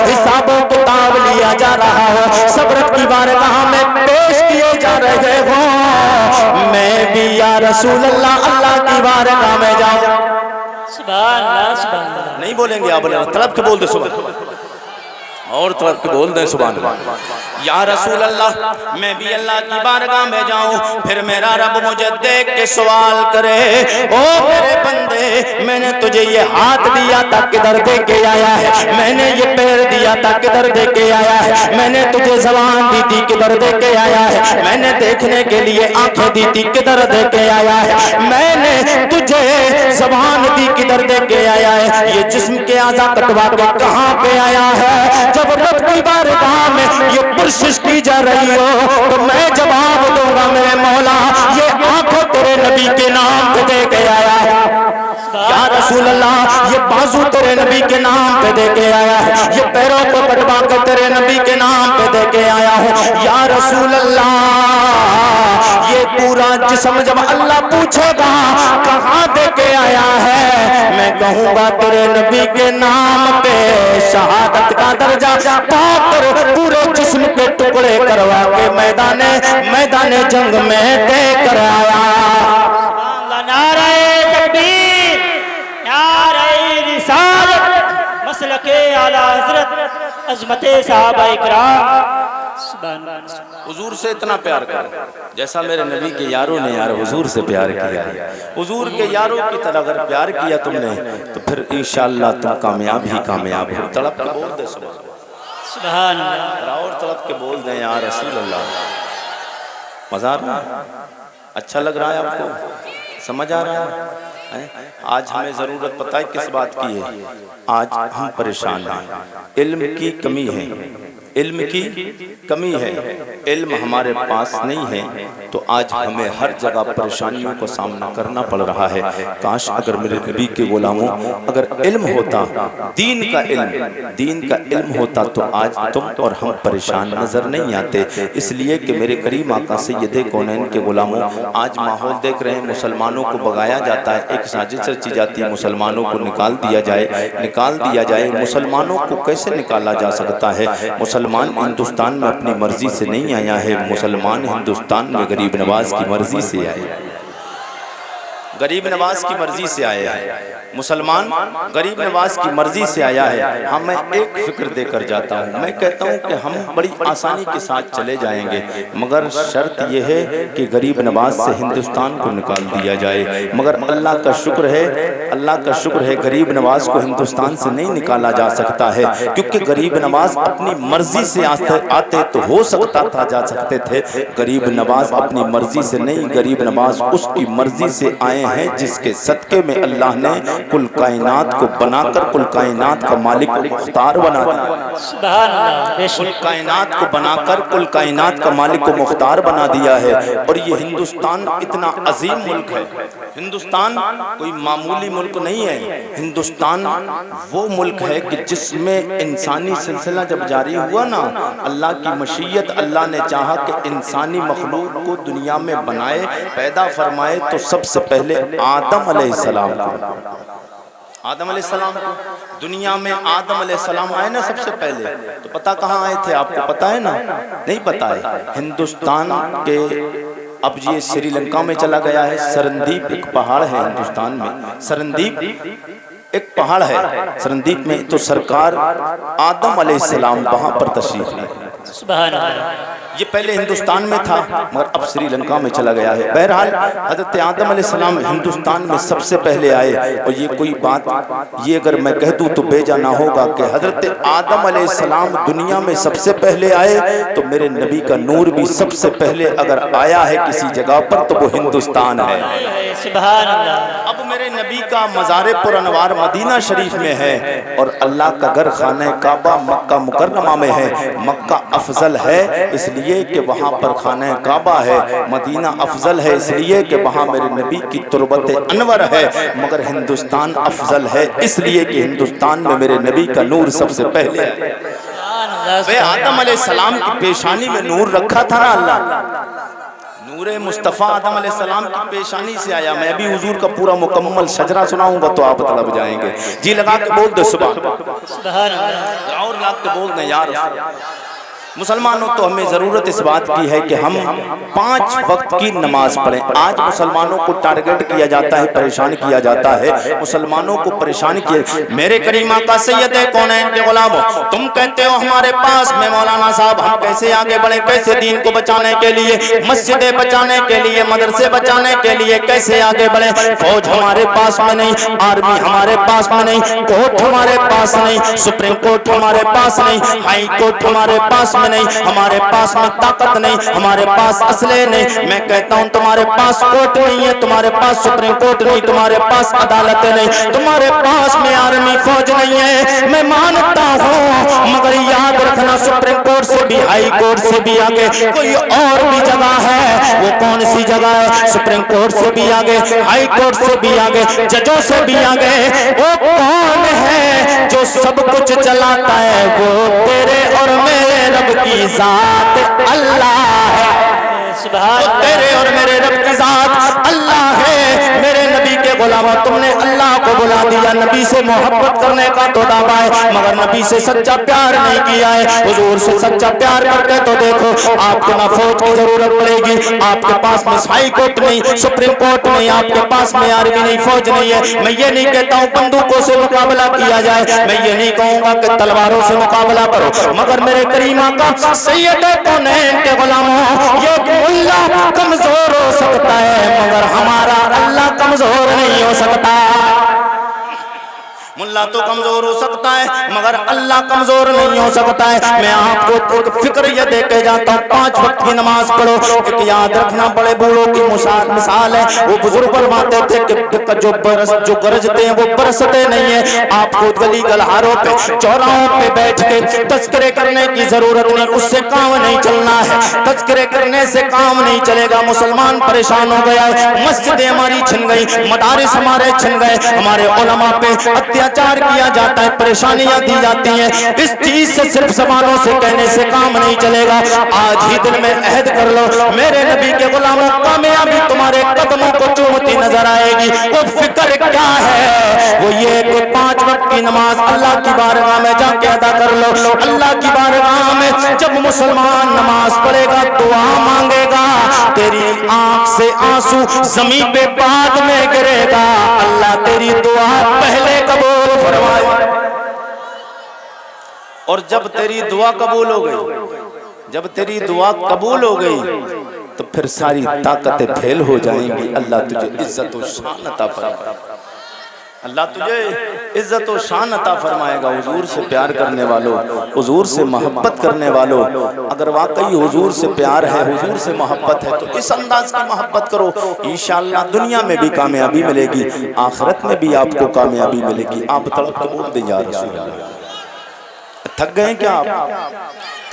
हिसाबों किताब लिया जा रहा हो, सबरत की बारगाह में पेश किए जा रहे हो, मैं भी या रसूल अल्लाह, अल्लाह की बारगाह में जाऊं, सुभान अल्लाह, सुभान अल्लाह, नहीं बोलेंगे आप, तड़प के बोल दे सुभान, और तड़प के बोल दे सुभान अल्लाह, या रसूल अल्लाह, मैं भी अल्लाह की बारगाह में जाऊं, फिर मेरा रब मुझे देख के सवाल करे, ओ मेरे बंदे, मैंने तुझे ये हाथ दिया था किधर दे के आया है, मैंने ये पैर दिया था किधर दे के आया है, मैंने तुझे ज़बान दी थी किधर दे के आया है, मैंने देखने के लिए आंखें दी थी किधर दे के आया है, मैंने तुझे ज़बान दी किधर दे के आया है, ये जिस्म के आज़ा कटवा के कहाँ पे आया है, जब रब की बारगाह में ये कोशिश की जा रही हो, तो मैं जवाब दूंगा, मेरे मौला, ये आंखों तेरे नबी के नाम पे दे के आया है, या रसूल अल्लाह, ये बाजू तेरे नबी के नाम पे दे के आया है, ये पैरों को कटवा कर तेरे नबी के नाम पे दे के आया हूँ, या रसूल अल्लाह, ये पूरा जिस्म जब अल्लाह पूछेगा कहाँ दे के आया है, मैं कहूँगा तेरे नबी के नाम पे, शहादत का दर्जा पाकर पूरे जिस्म के टुकड़े करवा के मैदान जंग में दे कर आया, नारे तकबीर, नारे रिसालत, मसलके आला हज़रत, अज़मते सहाबा इकराम, सुभान अल्लाह, हुजूर से इतना प्यार कर, जैसा मेरे नबी के यारों ने यार हुजूर से प्यार किया है, हुजूर के यारों की तरह अगर प्यार किया तुमने, तो फिर इंशाअल्लाह तुम कामयाब ही कामयाब हो। तड़प के बोल दे सुभान अल्लाह, और तड़प के बोल दे या रसूल अल्लाह, मजा आ रहा है, अच्छा लग रहा है आपको, समझ आ रहा है? आज हमें जरूरत पता है किस बात की है, आज हम परेशान हैं, इल्म की कमी है, इल्म की कमी है, इल्म हमारे पास नहीं है, तो आज हमें हर जगह परेशानियों का सामना करना पड़ रहा है। काश अगर मेरे नबी के गुलामों अगर इल्म होता, दीन का इल्म होता, तो आज तुम और हम परेशान नजर नहीं आते। इसलिए कि मेरे करीम आका सैयदे कौनैन के गुलामों, आज माहौल देख रहे हैं, मुसलमानों को भगाया जाता है, एक साजिश रची जाती है, मुसलमानों को निकाल दिया जाए। मुसलमानों को कैसे निकाला जा सकता है? मुसलमान हिंदुस्तान में अपनी मर्जी से नहीं आया है, मुसलमान हिंदुस्तान में गरीब नवाज की मर्जी से आया है। गरीब नवाज की मर्जी से आया है, मुसलमान गरीब नवाज की मर्जी से आया है। हाँ, मैं एक फिक्र देकर जाता हूँ, मैं कहता हूँ कि हम बड़ी आसानी के साथ चले जाएंगे, मगर शर्त यह है कि गरीब नवाज से हिंदुस्तान को निकाल दिया जाए। मगर अल्लाह का शुक्र है गरीब नवाज को हिंदुस्तान से नहीं निकाला जा सकता है, क्योंकि गरीब नवाज अपनी मर्जी से आते तो हो सकता था, जा सकते थे। गरीब नवाज अपनी मर्जी से नहीं, गरीब नवाज उसकी मर्जी से आए हैं, जिसके सदके में अल्लाह ने कुल कायनात को बनाकर कुल कायनात का मालिक मुख्तार बना दिया। सुभान अल्लाह। कुल कायनात को बनाकर कुल कायनात का मालिक को मुख्तार बना दिया है। और ये हिंदुस्तान इतना अजीम मुल्क है, हिंदुस्तान कोई मामूली मुल्क नहीं है। हिंदुस्तान वो मुल्क है कि जिसमें इंसानी सिलसिला जब जारी हुआ ना, अल्लाह की मशीयत, अल्लाह ने चाहा कि इंसानी मखलूक को दुनिया में बनाए, पैदा फरमाए, तो सबसे पहले आदम अलैहिस्सलाम को दुनिया में आदम अलैहिस्सलाम आए ना सबसे पहले। तो पता कहाँ आए थे? आपको पता है ना? नहीं पता है। हिंदुस्तान के, अब ये श्रीलंका में चला गया है, सरनदीप एक पहाड़ है हिंदुस्तान में, सरनदीप एक पहाड़ है, सरनदीप में। तो सरकार आदम अलैहिस्सलाम वहां पर तशरीफ लाए। सुभान अल्लाह। ये पहले हिंदुस्तान में था, मगर अब श्रीलंका में चला गया है। बहरहाल हजरत आदम अलैहिस्सलाम हिंदुस्तान में सबसे पहले आए। और ये कोई बात, ये अगर मैं कह दूं तो बेजा ना होगा कि हजरत आदम अलैहिस्सलाम दुनिया में सबसे पहले आए, तो मेरे नबी का नूर भी सबसे पहले अगर आया है किसी जगह पर, तो वो हिंदुस्तान है। सुभान अल्लाह। अब मेरे नबी का मज़ार पुरअनवार मदीना शरीफ में है, और अल्लाह का घर खाने काबा मक्का मुकर्रमा में है। मक्का अफजल है इसलिए कि वहाँ पर खाने काबा है, मदीना अफजल है इसलिए कि वहाँ मेरे नबी की तुरबत अनवर है, मगर हिंदुस्तान अफजल है इसलिए कि हिंदुस्तान में मेरे नबी का नूर सबसे पहले है। वे आदम अलैहिस्सलाम की पेशानी में नूर रखा था ना अल्लाह, नूरे मुस्तफ़ा आदम अलैहिस्सलाम की पेशानी से आया। मैं भी हुजूर का पूरा मुकम्मल शजरा सुनाऊंगा तो आप तलब जाएंगे। जी लगा के बोल दो सुभान अल्लाह, और लगा के बोल दे यार। मुसलमानों, तो हमें ज़रूरत इस बात की है कि हम 5 वक्त की नमाज पढ़ें। आज मुसलमानों को टारगेट किया जाता है, परेशान किया जाता है, मुसलमानों को परेशान किया। मेरे करीम आका सैयदे कौनैन के गुलामों, तुम कहते हो हमारे पास में मौलाना साहब, हम कैसे आगे बढ़े, कैसे दीन को बचाने के लिए, मस्जिदें बचाने के लिए, मदरसे बचाने के लिए कैसे आगे बढ़े। फौज हमारे पास में नहीं, आर्मी हमारे पास में नहीं, कोर्ट हमारे पास नहीं, सुप्रीम कोर्ट हमारे पास नहीं, हाई कोर्ट हमारे पास में नहीं, हमारे पास में ताकत नहीं, हमारे पास असले नहीं। मैं कहता हूं तुम्हारे पास कोर्ट नहीं है, तुम्हारे पास सुप्रीम कोर्ट नहीं, तुम्हारे पास अदालतें नहीं, तुम्हारे पास में आर्मी फौज नहीं है, मैं मानता हूं, मगर याद रखना सुप्रीम कोर्ट से भी, हाई कोर्ट से भी आगे कोई और भी जगह है। वो कौन सी जगह है? सुप्रीम कोर्ट से भी आगे, हाई कोर्ट से भी आगे, जजों से भी आगे। वो कौन है जो सब कुछ चलाता है? वो तेरे और मेरे रब की जात अल्लाह है। सुभान तेरे और मेरे रब की जात अल्लाह है। मेरे नबी के गुलामों, तुमने अल्लाह को बुला दिया, नबी से मोहब्बत करने का तो दावा है, मगर नबी से सच्चा प्यार नहीं किया है। हुजूर से सच्चा प्यार करके तो देखो, आपको ना फौज की जरूरत पड़ेगी, आपके पास में हाई कोर्ट नहीं, सुप्रीम कोर्ट नहीं, आपके पास में आर्मी नहीं, फौज नहीं है। मैं ये नहीं कहता हूँ बंदूकों से मुकाबला किया जाए, मैं ये नहीं कहूँगा कि तलवारों से मुकाबला करो, मगर मेरे करीम आका सैयदे कौनैन के गुलामों, ये मुल्ला कमजोर हो सकता है, मगर हमारा अल्लाह कमजोर नहीं हो सकता। मुल्ला बंदा तो कमजोर हो सकता है मगर अल्लाह कमजोर नहीं हो सकता है। मैं आपको एक फिक्र ये दे के जाता हूँ, 5 वक्त की नमाज पढ़ो। एक याद रखना, बड़े बूढ़ों की मिसाल है। वो बुजुर्ग फरमाते थे कि जो गरजते हैं वो बरसते नहीं है। आपको गली गलहारों पे चौराहों पे बैठ के तस्करे करने की जरूरत नहीं, उससे काम नहीं चलना है। तस्करे करने से काम नहीं चलेगा। मुसलमान परेशान हो गया है, मस्जिदें हमारी छिन गई, मदारिस हमारे छिन गए, हमारे उलमा पे अत्याचार किया जाता है, परेशानियां दी जाती हैं। इस चीज से सिर्फ जबानों से कहने से काम नहीं चलेगा। आज ही दिल में अहद कर लो, मेरे नबी के गुलामों, कामयाबी तुम्हारे कदमों को चूमती नजर आएगी। वो फिक्र क्या है? वो ये कि 5 वक्त की नमाज अल्लाह की बारगाह में जाके अदा कर लो। अल्लाह की बारगाह में जब मुसलमान नमाज पढ़ेगा, दुआ मांगेगा, तेरी आंख से आंसू जमीन पे बाद में गिरेगा। अल्लाह तेरी दुआ पहले कबूल फरमाए। और जब तेरी दुआ कबूल हो गई, जब तेरी दुआ कबूल हो गई तो फिर सारी ताकतें फेल हो जाएंगी। अल्लाह तुझे इज्जत और शान अता फरमाएगा। अल्लाह तुझे इज्जत और शान अता फरमाएगा। हुजूर से प्यार करने वालों, हुजूर से मोहब्बत करने वालों, अगर वाकई हुजूर से प्यार है, हुजूर से मोहब्बत है, तो इस अंदाज की मोहब्बत करो। इंशाअल्लाह दुनिया में भी कामयाबी मिलेगी, आखिरत में भी आपको कामयाबी मिलेगी। आप तड़प के बोल दें, या रसूल अल्लाह। थक गए क्या आप?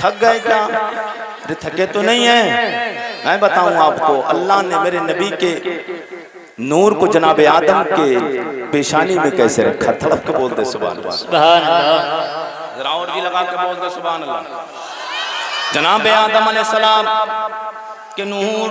थक गए क्या? अरे थके तो नहीं है। मैं बताऊं आपको, अल्लाह ने मेरे नबी के नूर को जनाब आदम के पेशानी में कैसे रखा। तड़प के बोल दे सुभान अल्लाह। सुभान अल्लाह। जरा और भी लगा के बोल दे सुभान अल्लाह। जनाब आदम अलैहिस्सलाम के नूर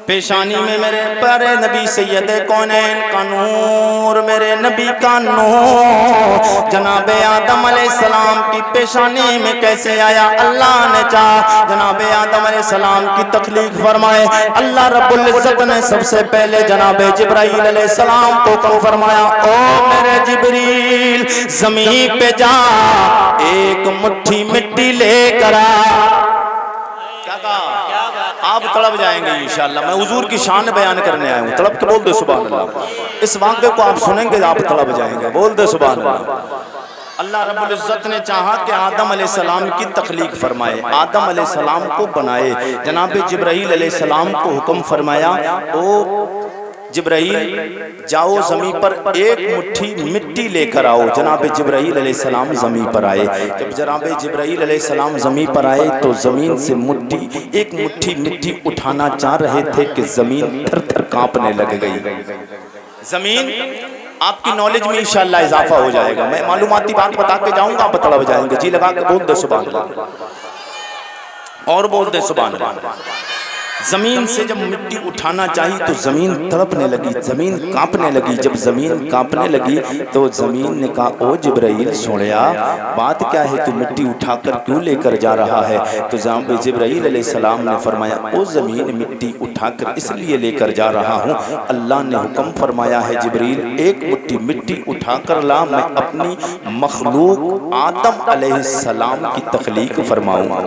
पेशानी में मेरे प्यारे नबी सैयदे कौनैन का नूर, मेरे नबी का नूर जनाब आदम अलैहिस्सलाम की पेशानी में कैसे आया? अल्लाह ने चाहा जनाब आदम अलैहिस्सलाम की तख्लीक फरमाए। अल्लाह रब्बुल इज्जत ने सबसे पहले जनाब जिब्राइल अलैहिस्सलाम को कब फरमाया, ओ मेरे जिब्रील जमीन पे जा, एक मुट्ठी मिट्टी लेकर आ। क्या कहा? आप तड़प जाएंगे इंशाअल्लाह। मैं हुजूर की शान बयान करने आया हूँ। तड़प के बोल दे सुभान अल्लाह। इस वाक़े को आप सुनेंगे, आप तड़प जाएंगे। बोल दे सुभान अल्लाह। अल्लाह रब्बुल इज्जत ने चाहा कि आदम अलैहिस्सलाम की तख्लीक फरमाए, आदम अलैहिस्सलाम को बनाए। जनाब जिब्राइल अलैहिस्सलाम को हुक्म फरमाया, ओ जिब्राइल जाओ जमीन पर एक मुट्ठी मिट्टी लेकर आओ। जनाब जिब्राइल अलैहिस्सलाम जमीन पर आए। जब जनाब जिब्राइल अलैहिस्सलाम जमीन पर आए तो जमीन से एक मुट्ठी मिट्टी उठाना चाह रहे थे कि जमीन थर थर कांपने लग गई। जमीन, आपकी नॉलेज में इंशाअल्लाह इजाफा हो जाएगा। मैं मालूमाती बात बता के जाऊंगा, आप तड़प जाएंगे। जी लगा के बोल दे सुभान अल्लाह। और बोल दे सुभान अल्लाह। जमीन से जब मिट्टी उठाना चाहिए तो जमीन तड़पने लगी, जमीन कांपने लगी। जब जमीन कांपने लगी तो जमीन ने कहा, ओ जिब्राइल सोनिया, बात क्या है, तू मिट्टी उठाकर क्यों लेकर जा रहा है? तो जनाब जिब्राइल अलैहिस्सलाम ने फरमाया, ओ जमीन मिट्टी उठाकर इसलिए लेकर जा रहा हूँ, अल्लाह ने हुक्म फरमाया है जिब्रील एक मुट्ठी मिट्टी उठाकर ला, मैं अपनी मखलूक आदम अलैहिस्सलाम की तख्लीक फरमाऊंगा,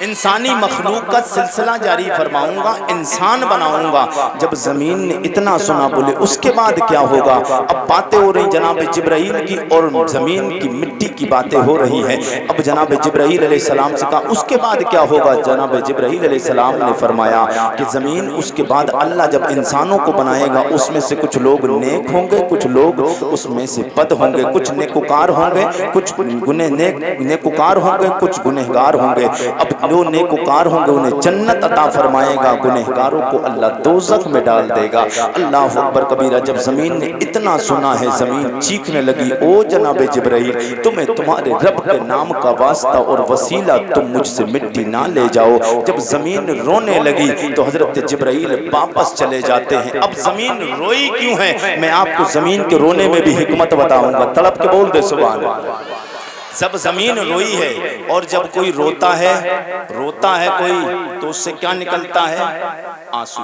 इंसानी मखलूक का सिलसिला जारी फरमाऊंगा, इंसान बनाऊंगा। जब जमीन ने इतना सुना, बोले उसके बाद क्या होगा? अब बातें हो रही जनाब जिब्राइल की और जमीन की मिट्टी की बातें हो रही हैं। अब जनाब जिब्राइल अलैहिस्सलाम से कहा, उसके बाद क्या होगा? जनाब जिब्राइल अलैहिस्सलाम ने फरमाया कि जमीन, उसके बाद अल्लाह जब इंसानों को बनाएगा उसमें से कुछ लोग नेक होंगे, कुछ लोग उसमें से बद होंगे, कुछ नेकुकार होंगे, कुछ नेकुकार होंगे, कुछ गुनहगार होंगे। अब जो नेकुकार होंगे उन्हें जन्नत अता फरमाएगा, गुनहगारों को अल्लाह दोज़ख में डाल देगा। अल्लाह अकबर कबीरा। जब जमीन ने इतना सुना है, जमीन चीखने लगी, ओ जनाब जिब्राइल, तुम्हें तुम्हारे रब के नाम का वास्ता और वसीला, तुम मुझसे मिट्टी ना ले जाओ। जब जमीन रोने लगी तो हजरत जिब्राइल वापस चले जाते हैं। अब जमीन रोई क्यों है, मैं आपको जमीन के रोने में भी हिकमत बताऊंगा। तड़प के बोल दे सुभान अल्लाह। जब जमीन रोई है, और जब कोई रोता है कोई, तो उससे क्या निकलता है? आंसू।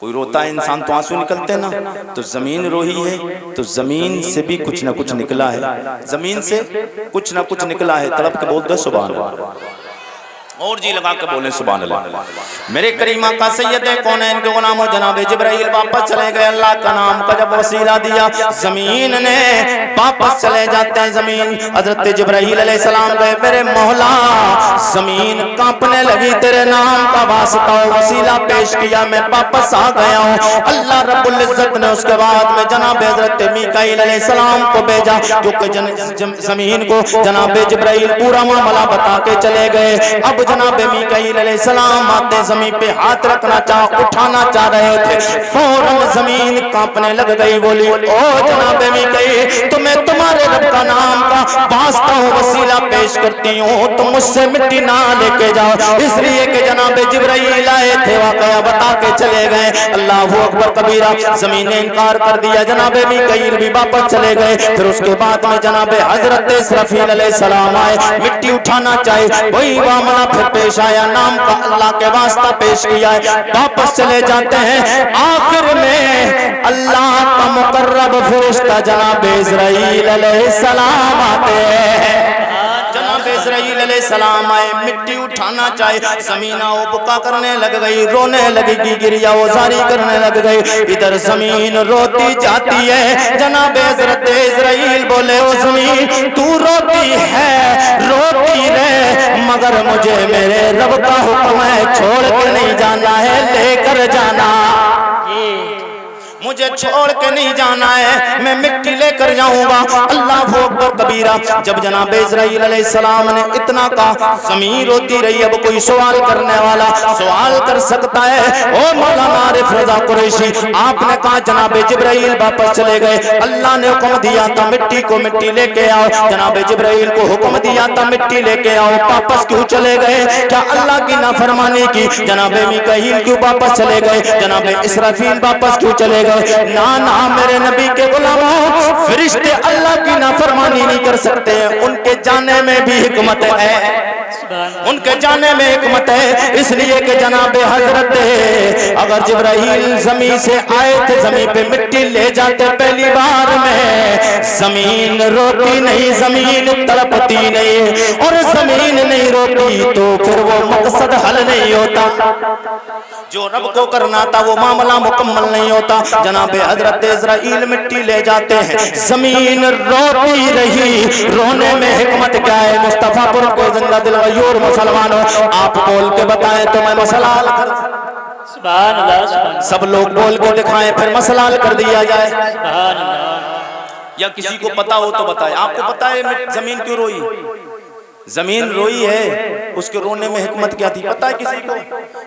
कोई रोता है इंसान तो आंसू निकलते ना। तो जमीन रोई है तो जमीन से भी कुछ ना कुछ निकला है, जमीन से कुछ ना कुछ निकला है। तड़प के बोल दो सुभान अल्लाह। और जी लगा के बोले सुभान अल्लाह। मेरे करीमा का सैयद कौन है इनके गुलामों जनाब जिब्राइल वापस चले गए। अल्लाह का नाम का जब वसीला दिया जमीन ने वापस चले जाते हैं। जमीन हजरत जिब्राइल अलैहिस्सलाम गए, मेरे मौला जमीन कांपने लगी, तेरे नाम का वास्ता वसीला पेश किया, मैं वापस आ गया हूँ। अल्लाह रब्बुल इज्जत ने उसके बाद में जनाब हजरत मीकाईल अलैहिस्सलाम को भेजा, क्योंकि जमीन को जनाब जिब्राइल पूरा मामला बता के चले गए। अब जनाब मीकाईल अलैहिस्सलाम आते जमीन पे हाथ रखना उठाना चाह रहे थे, फौरन जमीन कांपने लग गई। बोली ओ जनाब मीकाईल, तुम्हें तुम्हारे रब का नाम का वास्ता वसीला पेश करती हूँ, तुम मुझसे मिट्टी ना लेके जाओ। इसलिए कि जनाब जिब्राइल आए थे, वाकया बता के चले गए। अल्लाहू अकबर कबीरा। जमीन ने इनकार कर दिया, जनाब मीकाईल भी वापस चले गए। फिर उसके बाद में जनाब हजरत इसराफील अलैहिस्सलाम आए, मिट्टी उठाना चाहे, वही मामला फिर पेश आया, नाम का अल्लाह के वास्ता पेश किया है, वापस चले जाते हैं। आखिर में अल्लाह का मुकर्रब फरिश्ता जनाब इस्राईल अलैहिस्सलाम आते हैं। जनाब इस्राईल अलैहिस्सलाम आए, मिट्टी उठाना चाहे, जमीन बुका करने लग गई, रोने लगेगी, गिरिया जारी करने लग गई। इधर जमीन रोती जाती है। जनाब हजरत इस्राईल बोले ओ जमीन तू रोती है, रोती रहे, मगर मुझे मेरे रब का हुक्म है, छोड़ के नहीं जाना है, लेकर जाना, मुझे छोड़ के नहीं जाना है, मैं मिट्टी लेकर जाऊंगा। अल्लाह अकबर कबीरा। जब जनाब इस्राईल अलैहिस्सलाम ने इतना कहा, जमीन रोती रही। अब कोई सवाल करने वाला सवाल कर सकता है। ओ मौलाना आरिफ रजा कुरैशी, आपने कहा जनाब जिब्राइल वापस चले गए, अल्लाह ने हुक्म दिया था मिट्टी को मिट्टी लेके आओ, जनाब जिब्राइल को हुक्म दिया था मिट्टी लेके आओ, वापस क्यों चले गए? क्या अल्लाह की नाफरमानी की? जनाब मीकाईल क्यों वापस चले गए? जनाब इसराफील वापस क्यों चले गए? ना ना मेरे नबी के गुलामों, फरिश्ते अल्लाह की नाफरमानी नहीं कर सकते, उनके जाने में भी हिकमत है, उनके जाने में हिकमत है। इसलिए कि जनाब हजरत अगर जिब्राइल जमीन से आए थे, जमीन पे मिट्टी ले जाते पहली बार में, जमीन रोती नहीं, जमीन तड़पती नहीं, और जमीन नहीं रोती तो फिर वो मकसद हल नहीं होता, जो रब को करना था वो मामला मुकम्मल नहीं होता। जनाब हजरत इस्राईल मिट्टी ले जाते हैं, जमीन रोती रही, रोने में हिकमत क्या है? मुस्तफापुर को जिंदा दिल और मुसलमानों, आप बोल के बताएं तो मैं मसला हल कर, सुभान अल्लाह, सब लोग बोल के दिखाएं फिर मसला हल कर दिया जाए। सुभान अल्लाह। या किसी को पता हो तो बताए। आपको पता है जमीन क्यों रोई? जमीन रोई है, उसके रोने में हिकमत क्या थी? पता है किसी को?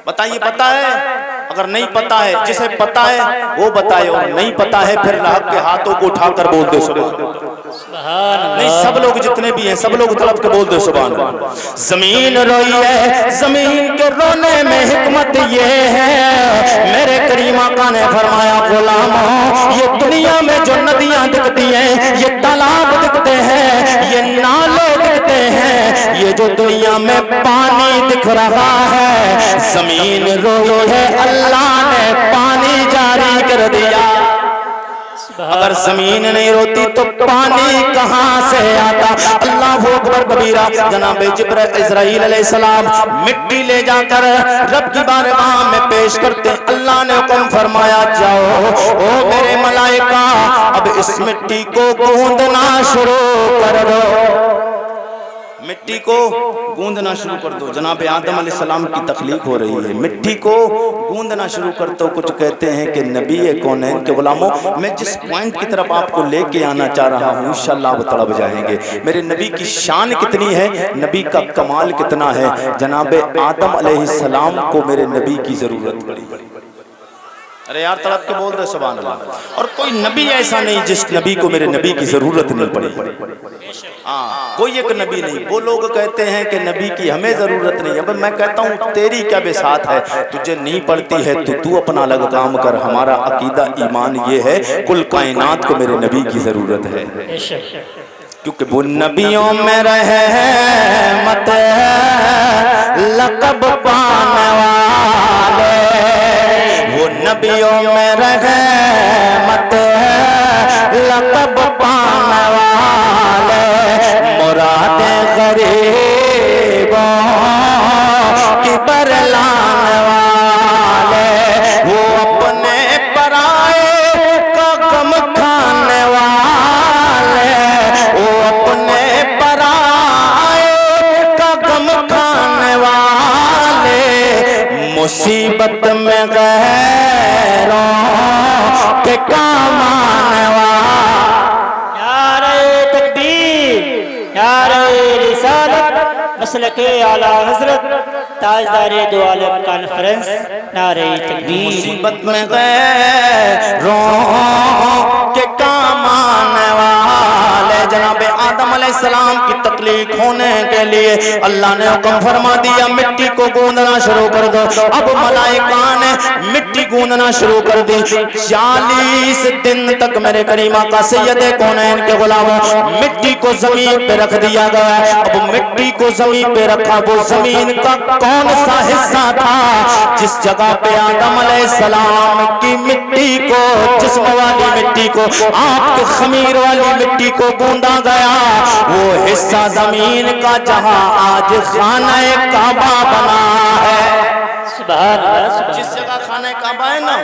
बताइए, पता है? अगर नहीं पता है, जिसे पता है वो बताए, और नहीं पता है फिर राह के हाथों को उठाकर बोल दो सुभान। नहीं, सब लोग जितने भी हैं सब लोग तड़प के बोल दो सुभान। जमीन रोई है, जमीन के रोने में हिकमत ये है, मेरे करीम आका ने फरमाया गुलामों, ये दुनिया में जो नदियां दिखती हैं, ये तालाब दिखते हैं, ये नाले दिखते हैं, ये जो दुनिया में पानी दिख रहा है, जमीन रोई है, अल्लाह ने पानी जारी कर दिया। अगर जमीन नहीं रोती तो पानी कहां से आता? अल्लाहू अकबर कबीरा। जनाब इस्राईल अलैहिस्सलाम मिट्टी ले जाकर रब की बारगाह में पेश करते, अल्लाह ने हुक्म फरमाया जाओ ओ मेरे मलाइका, अब इस मिट्टी को गूंदना शुरू कर दो, मिट्टी को गूंदना शुरू कर दो। जनाब आदम अलैहिस्सलाम की तख्लीक हो रही है, मिट्टी को गूंदना शुरू कर दो। कुछ कहते हैं कि नबी कौन है के गुलामों, मैं जिस पॉइंट की तरफ आपको लेके आना चाह रहा हूँ इंशाअल्लाह आप तड़प जाएंगे। मेरे नबी की शान कितनी है, नबी का कमाल कितना है। जनाब आदम अलैहिस्सलाम को मेरे नबी की जरूरत पड़ी। अरे यार तड़प के बोल रहे सुभान अल्लाह। और कोई नबी ऐसा नहीं जिस नबी को मेरे नबी की जरूरत नहीं पड़ी। हाँ, कोई एक नबी नहीं। वो लोग कहते हैं कि नबी की हमें जरूरत नहीं। अब मैं कहता हूँ तेरी क्या बेसात है, तुझे नहीं पड़ती है तो तू अपना अलग काम कर। हमारा अकीदा ईमान ये है कुल कायनात को मेरे नबी की जरूरत है, क्योंकि वो नबियों में रहमत लक़ब पाने वाले, वो नबियों में रहमत लक़ब पाने वाले, मुरादे गरीबों नारे रिसालत मसलके आला हजरत ताजदारे दो आलम कॉन्फ्रेंस नारे तकबीर। मुसीबत में गैरों के काम आने वाले जनाब आदम अलैहिस्सलाम की तकलीफ होने के लिए अल्लाह ने हुक्म फरमा दिया मिट्टी को गूंदना शुरू कर दो। अब मलाइका ने मिट्टी गूंदना शुरू कर दी। 40 दिन तक मेरे करीमा का सैयदे कौनैन के गुलामों मिट्टी को जमीन पे रख दिया गया है। अब मिट्टी को जमीन पे रखा, वो जमीन का कौन सा हिस्सा था जिस जगह पे आदम अलैहिस्सलाम की मिट्टी को, जिस्म वाली मिट्टी को, आपके खमीर वाली मिट्टी को गूंदा गया, वो हिस्सा जमीन का जहां आज खाना काबा बना है। सुभान अल्लाह, सुभान जिस जगह खाना काबा है ना,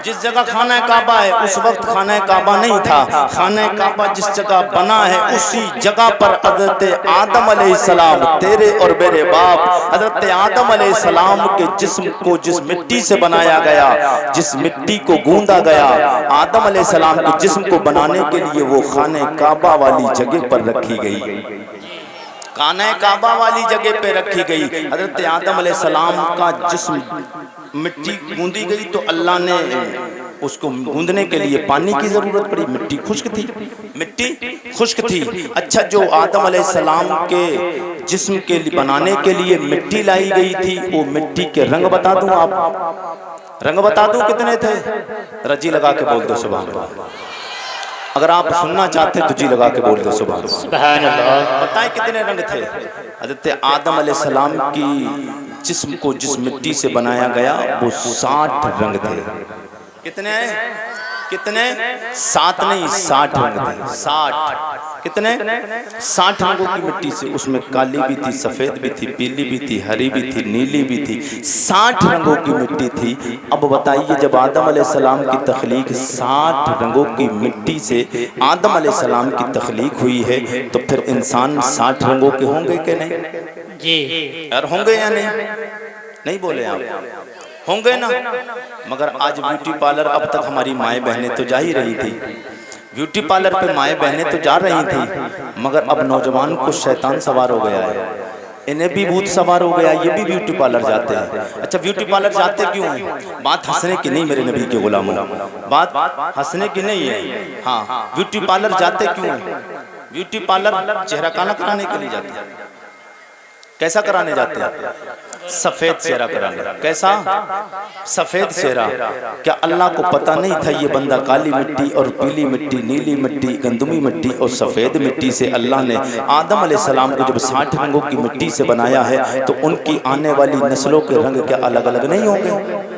जिस जगह खाना काबा है उस वक्त खाना काबा नहीं था। खाना काबा जिस जगह बना है उसी जगह पर हजरत आदम अलैहिस्सलाम, तेरे और मेरे बाप हजरत आदम अलैहिस्सलाम के जिस्म को जिस मिट्टी से बनाया गया, जिस मिट्टी को गूंदा गया, आदम अलैहिस्सलाम के जिस्म को बनाने के लिए वो खाना काबा वाली जगह पर रखी गई, खाना काबा वाली जगह पे रखी गई। हजरत आदम अलैहिस्सलाम का जिस्म मिट्टी गूंदी गई तो अल्लाह ने उसको गूंदने के लिए पानी की जरूरत पड़ी। मिट्टी खुश्क थी, मिट्टी खुश्क थी। अच्छा, जो आदम अलैहिस्सलाम के जिस्म के लिए बनाने के लिए मिट्टी लाई गई थी, वो मिट्टी के रंग बता दूं आप, रंग बता दूं कितने थे? रजी लगा के बोल दो सुभान अल्लाह। अगर आप सुनना चाहते तो जी लगा के बोल दो सुभान अल्लाह। बताएं कितने रंग थे? हजरत आदम अलैहिस्सलाम की जिस्म को जिस मिट्टी से बनाया गया वो 60 रंग थे। कितने? कितने? 7 नहीं, 60 रंग थे। 60 कितने? 60 रंगों की मिट्टी से, उसमें काली भी थी, सफेद भी थी, पीली भी थी, हरी भी थी, नीली भी थी। 60 रंगों की मिट्टी थी। अब बताइए, जब आदम अलैहिस्सलाम की तख्लीक 60 रंगों की मिट्टी से आदम अलैहिस्सलाम की तख्लीक हुई है तो फिर इंसान 60 रंगों के होंगे कि नहीं? जी यार होंगे या नहीं? नहीं बोले आप, होंगे ना। मगर आज ब्यूटी पार्लर, अब तक हमारी माएँ बहनें तो जा ही रही थी, ब्यूटी पार्लर पे माएँ बहनें तो जा रही थी, मगर अब नौजवान को शैतान सवार हो गया है, इन्हें भी भूत सवार हो गया, ये भी ब्यूटी पार्लर जाते हैं। अच्छा, ब्यूटी पार्लर जाते क्यों हैं? बात हंसने की नहीं मेरे नबी के गुलामों, बात हंसने की नहीं है। हाँ, ब्यूटी पार्लर जाते क्यों हैं? ब्यूटी पार्लर चेहरा काला कराने के लिए जाते हैं। कैसा कराने जाते हैं? सफेद चेहरा कराने। कैसा? सफेद चेहरा। क्या अल्लाह को पता नहीं था ये बंदा काली मिट्टी और पीली मिट्टी, नीली मिट्टी, गंदमी मिट्टी और सफेद मिट्टी से अल्लाह ने आदम अलैहिस्सलाम को जब 60 रंगों की मिट्टी से बनाया है तो उनकी आने वाली नस्लों के रंग क्या अलग अलग नहीं होंगे?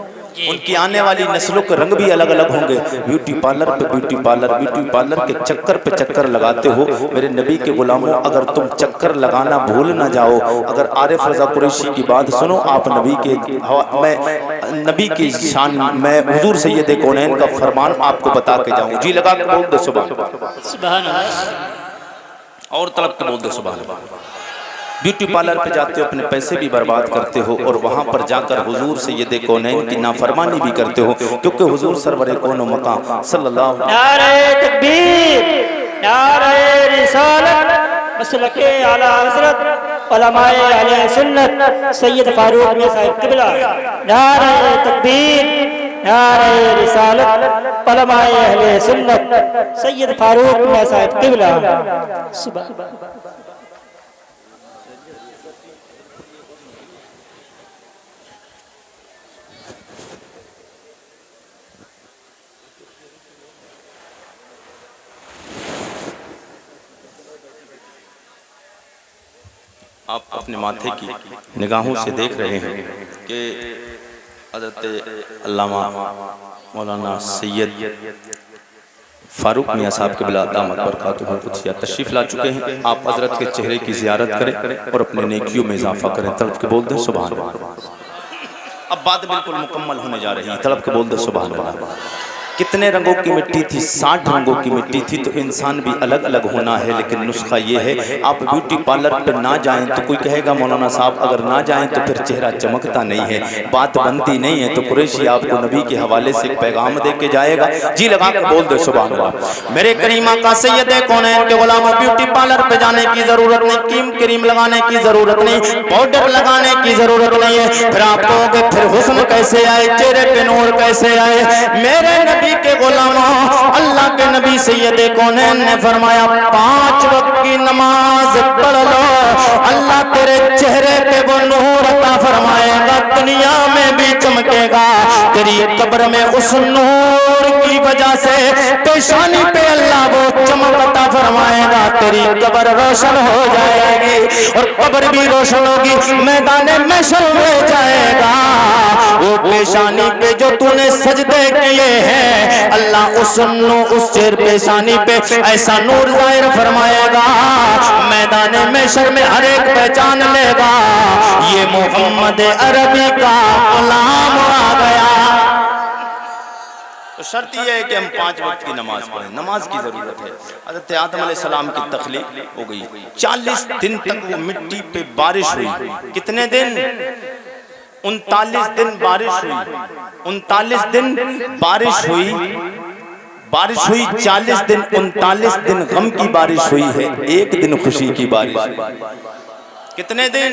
उनकी आने वाली नस्लों के रंग भी अलग अलग होंगे। ब्यूटी पार्लर पे ब्यूटी पार्लर, ब्यूटी पार्लर के चक्कर पे चक्कर लगाते हो मेरे नबी के गुलामों। अगर तुम चक्कर लगाना भूल ना जाओ, अगर आरिफ रज़ा कुरैशी की बात सुनो, आप नबी के, मैं नबी की शान, मैं हुजूर सैयद कौनैन का फरमान आपको बता के जाऊं। जी लगा के बोल दो सुभान अल्लाह, और तलब के बोल दो सुभान अल्लाह। ब्यूटी पार्लर पे जाते हो, अपने पैसे भी बर्बाद करते हो और वहाँ पर जाकर हुजूर सैयद कौनैन की नाफरमानी भी करते हो, क्योंकि हुजूर सरवरे कौनो मकाम सल्लल्लाहु अलैहि वसल्लम। नारे तकबीर, नारे रिसालत मसलके आला हजरत उलमाए अहले सुन्नत सैयद फारूक में साहिब किबला। नारे तकबीर, नारे रिसालत उलमाए अहले सुन्नत सैयद फारूक में साहिब किबला। सुभान आप अपने माथे की निगाहों से देख रहे हैं कि हज़रत अल्लामा मौलाना सैयद फारूक मियाँ साहब के बिला दामत बरकातुहू कुदसिया तशरीफ़ ला चुके हैं। आप हज़रत के चेहरे की ज़ियारत करें और अपने नेकियों में इजाफा करें। तड़प के बोल दें सुभान अल्लाह। अब बात बिल्कुल मुकम्मल होने जा रही है, तड़प के बोल दें सुभान अल्लाह। कितने रंगों की मिट्टी थी? 60 रंगों की मिट्टी थी। तो इंसान भी अलग अलग होना है, लेकिन नुस्खा ये है, आप ब्यूटी पार्लर पर ना जाएं तो कोई कहेगा मौलाना साहब अगर ना जाएं तो फिर चेहरा चमकता नहीं है, बात बनती नहीं है। तो कुरैशी आपको नबी के हवाले से एक पैगाम दे के जाएगा। जी लगा के बोल दे सुभान अल्लाह। मेरे करीमा का सैयद कौनैन के गुलाम, ब्यूटी पार्लर पे जाने की जरूरत नहीं, क्रीम लगाने की जरूरत नहीं, पाउडर लगाने की जरूरत नहीं है। फिर आप कहोगे फिर हुस्न कैसे आए, चेहरे पे नूर कैसे आए? मेरे नबी के गुलामों, अल्लाह के नबी सैयद कौनैन ने फरमाया 5 वक्त की नमाज पढ़ लो, अल्लाह तेरे चेहरे पे वो नूर अता फरमाएगा, दुनिया में भी चमकेगा। तेरी कब्र में उस नूर की वजह से पेशानी पे अल्लाह वो चमक अता फरमाएगा, तेरी कब्र रोशन हो जाएगी और कब्र भी रोशन होगी, मैदान महशर में जाएगा। वो पेशानी पे जो तूने सजदे किए हैं, अल्लाह उस चेहरे पेशानी पे ऐसा नूर जाहिर फरमाएगा, मैदान महशर में हर एक पहचान लेगा, ये मोहम्मद अरबी का गुलाम आ गया। तो शर्त यह है कि हम 5 वक्त की नमाज पढ़ें, नमाज की जरूरत है। हज़रत आदम अलैहिस्सलाम की तख्लीक हो गई, 40 दिन तक वो मिट्टी पे बारिश हुई। कितने दिन? 39 दिन बारिश हुई। 39 दिन बारिश हुई, 40 दिन, 39 दिन गम की बारिश हुई है, 1 दिन खुशी की बारिश। कितने दिन?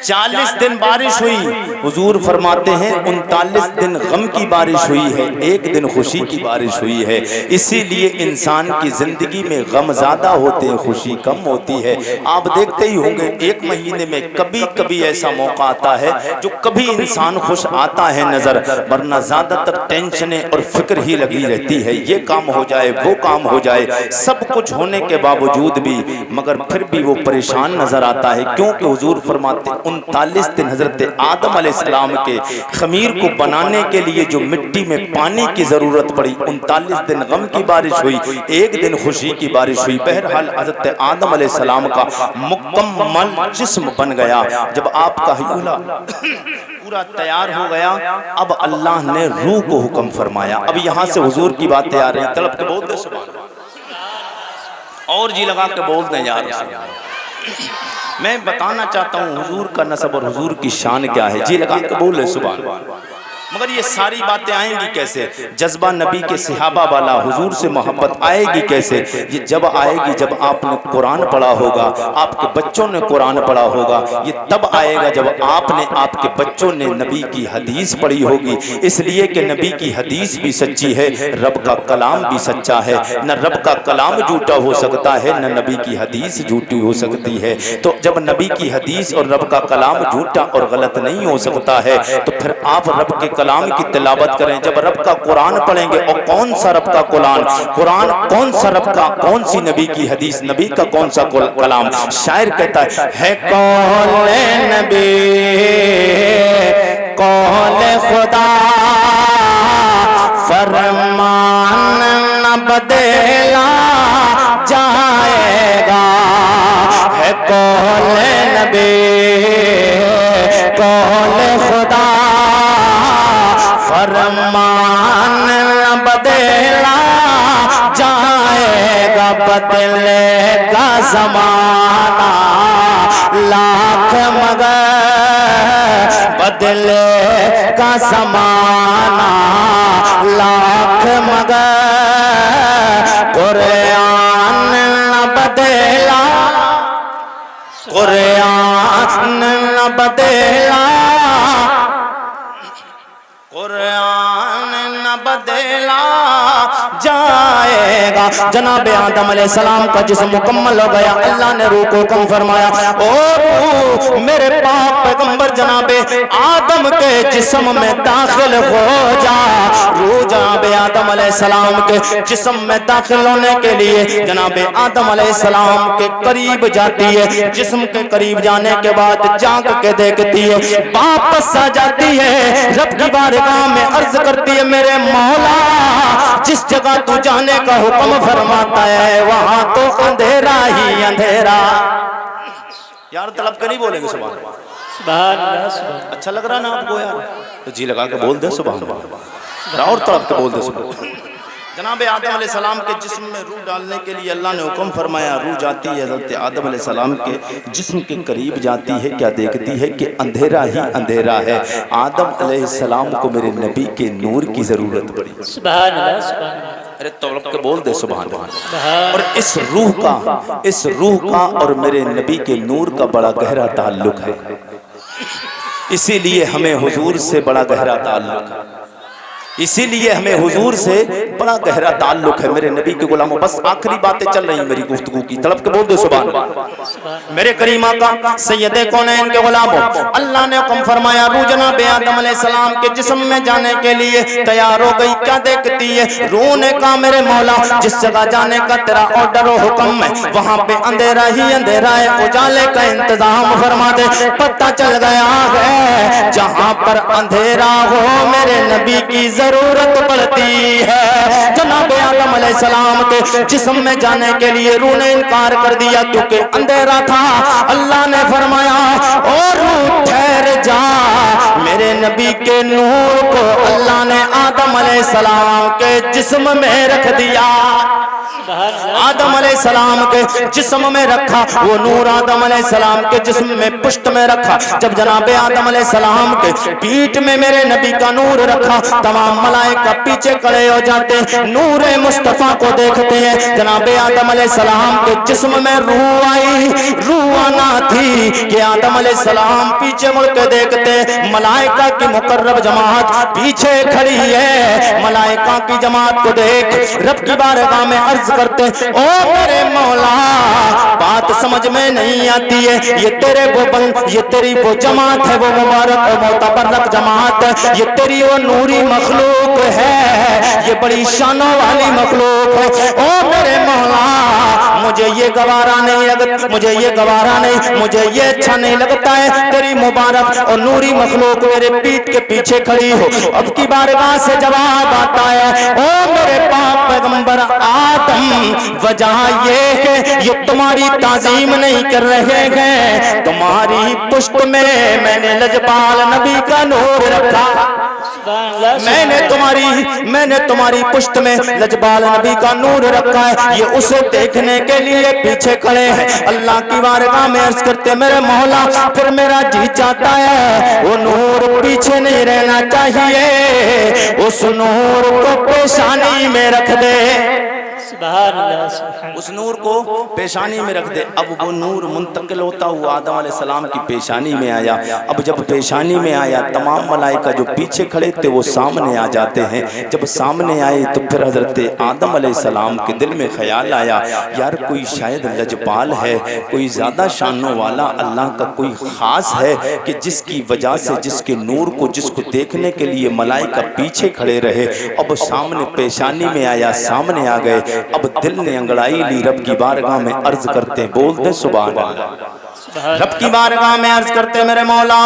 40 दिन बारिश हुई। हुजूर फरमाते हैं 39 दिन गम की बारिश हुई है, 1 दिन खुशी की बारिश हुई है। इसीलिए इंसान की जिंदगी में गम ज्यादा होते हैं, खुशी कम होती है। आप देखते ही होंगे 1 महीने में कभी कभी ऐसा मौका आता है जो कभी इंसान खुश आता है नजर, वरना ज्यादातर टेंशनें और फिक्र ही लगी रहती है, ये काम हो जाए वो काम हो जाए, सब कुछ होने के बावजूद भी मगर फिर भी वो परेशान नजर आता है। क्योंकि हुजूर फरमाते 39 दिन हजरत आदम अलैहिस्सलाम के खमीर को बनाने के लिए जो मिट्टी में पानी की जरूरत पड़ी, 39 दिन गम की बारिश हुई, 1 दिन खुशी की बारिश हुई। बहरहाल हजरत आदम अलैहिस्सलाम का मुकम्मल जिस्म बन गया। जब आपका हिला पूरा तैयार हो गया, अब अल्लाह ने रूह को हुक्म फरमाया। अब यहाँ से हुजूर की बातें आ रही हैं, तलब के बोल दे सुभान अल्लाह, और जी लगा के बोल दें यार। मैं बताना चाहता हूँ हुजूर का नसब और हुजूर की शान क्या है। जी लगा के बोले सुभान अल्लाह। मगर ये सारी बातें आएंगी कैसे? जज्बा नबी के सहाबा वाला, हुजूर से मोहब्बत आएगी कैसे? ये जब आएगी जब आपने कुरान पढ़ा होगा, आपके बच्चों ने कुरान पढ़ा होगा। ये तब आएगा जब आपने, आपके बच्चों ने नबी की हदीस पढ़ी होगी। इसलिए कि नबी की हदीस भी सच्ची है, रब का कलाम भी सच्चा है। न रब का कलाम झूठा हो सकता है, न नबी की हदीस झूठी हो सकती है। तो जब नबी की हदीस और रब का कलाम झूठा और गलत नहीं हो सकता है, तो फिर आप रब के कलाम की तिलावत करें। जब रब का कुरान पढ़ेंगे, और कौन सा रब का कुरान, कौन सा रब का, कौन सी नबी की हदीस, नबी का कौन सा कलाम? शायर कहता है कौले नबी कौले खुदा, फरमान न बदला जाएगा। है कौले नबी कौले खुदा, फरमान बदला जाएगा। बदलेगा ज़माना लाख मगर, बदलेगा ज़माना लाख मगर, कुरान न बदला, कुरान न बदला, कुरान न बदला जाएगा। जनाब आदम अलैहिस्सलाम का जिस्म मुकम्मल हो गया, अल्लाह ने रूह को हुक्म फरमाया, ओ मेरे पाक पैगंबर जनाब आदम के जिस्म में दाखिल हो जा। रूह जनाब आदम अलैहिस्सलाम के जिस्म में दाखिल होने के लिए जनाब आदम अलैहिस्सलाम के करीब जाती है। जिस्म के करीब जाने के बाद झांक के देखती है, वापस आ जाती है। रब की बारगाह में अर्ज करती है, मेरे मौला जिस जगह तू जाने का हुक्म फरमाता है वहां तो अंधेरा ही अंधेरा। यार तलब के नहीं बोलेंगे सुभान अल्लाह? अच्छा लग रहा ना आपको यार? तो जी लगा के बोल दे सुभान अल्लाह, और तलब के बोल दे सुभान। जनाब आदम अलैहिस्सलाम के जिस्म में रूह डालने के लिए अल्लाह ने हुक्म फरमाया। रूह जाती है हज़रत आदम अलैहिस्सलाम के जिस्म के करीब जाती है, क्या देखती है कि अंधेरा ही अंधेरा है। आदम अलैहिस्सलाम को मेरे नबी के नूर की ज़रूरत पड़ी। सुभान अल्लाह, सुभान अल्लाह। अरे तौलब के बोल दे सुभान अल्लाह। और इस रूह का और मेरे नबी के नूर का बड़ा गहरा ताल्लुक है, इसीलिए हमें हुजूर से बड़ा गहरा ताल्लुक है, इसीलिए हमें हुजूर से बड़ा गहरा ताल्लुक है। मेरे नबी के गुलामों, बस आखिरी बातें चल रही मेरी गुफ्तगू की, तड़प के बोल दो सुभान अल्लाह। मेरे करीम आका सैयदे कौनैन के गुलामों, अल्लाह ने हुक्म फरमाया रूह जनाब आदम अलैहिस्सलाम के जिस्म में जाने के लिए तैयार हो गई। क्या देखती है? रूह ने कहा मेरे मौला जिस जगह जाने का तेरा ऑर्डर हो हुक्म है वहां पे अंधेरा ही अंधेरा है, उजाले का इंतजाम फरमा दे। पता चल गया है जहां पर अंधेरा हो मेरे नबी की जरूरत पड़ती है। जनाब आदम अलैहिस्सलाम के जिस्म में जाने के लिए रूह ने इनकार कर दिया क्योंकि अंधेरा था। अल्लाह ने फरमाया और रूह ठहर जा, मेरे नबी के नूर को अल्लाह ने आदम अलैहिस्सलाम के जिस्म में रख दिया। आदम अलैहिस्सलाम के जिस्म में रखा, वो नूर आदम अलैहिस्सलाम के जिस्म में पुष्ट में रखा। जब जनाब आदम अलैहिस्सलाम के पीठ में मेरे नबी का नूर रखा, तमाम मलाइका पीछे खड़े हो जाते, नूर मुस्तफा को देखते हैं। जनाब आदम अलैहिस्सलाम के जिस्म में रूह आई, रूह आना थी कि आदम अलैहिस्सलाम पीछे मुड़ के देखते, मलाइका की मुकर्रब जमात पीछे खड़ी है। मलाइका की जमात को देख रब की बारगाह में अर्ज करते, ओ मेरे मौला बात समझ में नहीं आती है, ये तेरे वो ये तेरी वो जमात है, वो मुबारक और मोतबरक जमात है, ये तेरी वो नूरी मखलूक है, ये बड़ी शानों वाली मखलूक है। ओ मेरे मौला मुझे ये गवारा नहीं लगता, मुझे ये गवारा नहीं, मुझे ये अच्छा नहीं लगता है तेरी मुबारक और नूरी मखलूक मेरे पीठ के पीछे खड़ी हो। अब की बारगाह से जवाब आता है, ओ मेरे पाक पैगंबर आदम वजह ये है ये तुम्हारी ताजीम नहीं कर रहे हैं, तुम्हारी पुष्ट में मैंने लजपाल नबी का नूर रखा। मैंने तुम्हारी पुष्ट में लजपाल नबी का नूर रखा है, ये उसे देखने के लिए पीछे खड़े हैं। अल्लाह की बारगाह में अर्ज करते मेरे मौला फिर मेरा जी चाहता है वो नूर पीछे नहीं रहना चाहिए, उस नूर को पेशानी में रख दे। उस नूर को पेशानी में रख दे। अब वो नूर मुंतकिल होता हुआ आदम अलैहिस्सलाम की पेशानी में आया। अब जब पेशानी में आया तमाम मलाइका जो पीछे खड़े थे वो सामने आ जाते हैं। जब सामने आए तो फिर हजरत आदम अलैहिस्सलाम के दिल में ख्याल आया यार कोई शायद लजपाल है, कोई ज्यादा शानों वाला अल्लाह का कोई खास है कि जिसकी वजह से जिसके नूर को जिसको देखने के लिए मलाइका पीछे खड़े रहे। अब सामने पेशानी में आया, सामने आ गए। अब दिल ने अंगड़ाई ली, रब की बारगाह में अर्ज करते बोलते सुभान अल्लाह। रब की बारगाह में अर्ज करते मेरे मौला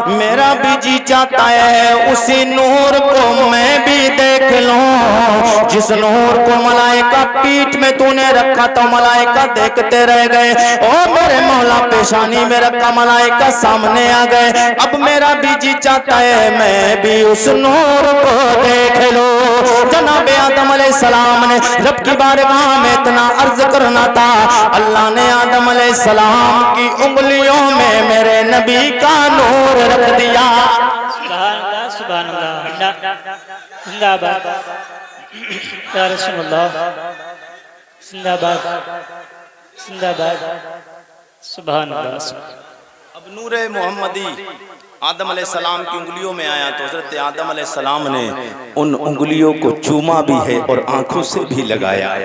मेरा भी जी चाहता है उसी नूर को मैं भी देख लूं, जिस नूर को मलाइका पीठ में तूने रखा तो मलाइका देखते रह गए। ओ मेरे मौला पेशानी में रखा मलाइका सामने आ गए। अब मेरा भी जी चाहता है मैं भी उस नूर को देख लूं। जनाब आदम अलैहिस्सलाम ने रब की बारगाह में इतना अर्ज करना था, अल्लाह ने आदम अलैहिस्सलाम की उंगलियों में मेरे नबी का नूर रख दिया। सुभान अल्लाह, जिंदाबाद या रसूलुल्लाह, जिंदाबाद जिंदाबाद, सुभान अल्लाह। अब नूरे मोहम्मदी आदम अलैहिस्सलाम की उंगलियों में आया तो हजरत आदम अलैहिस्सलाम ने उन उंगलियों को चूमा भी है और आंखों से भी लगाया।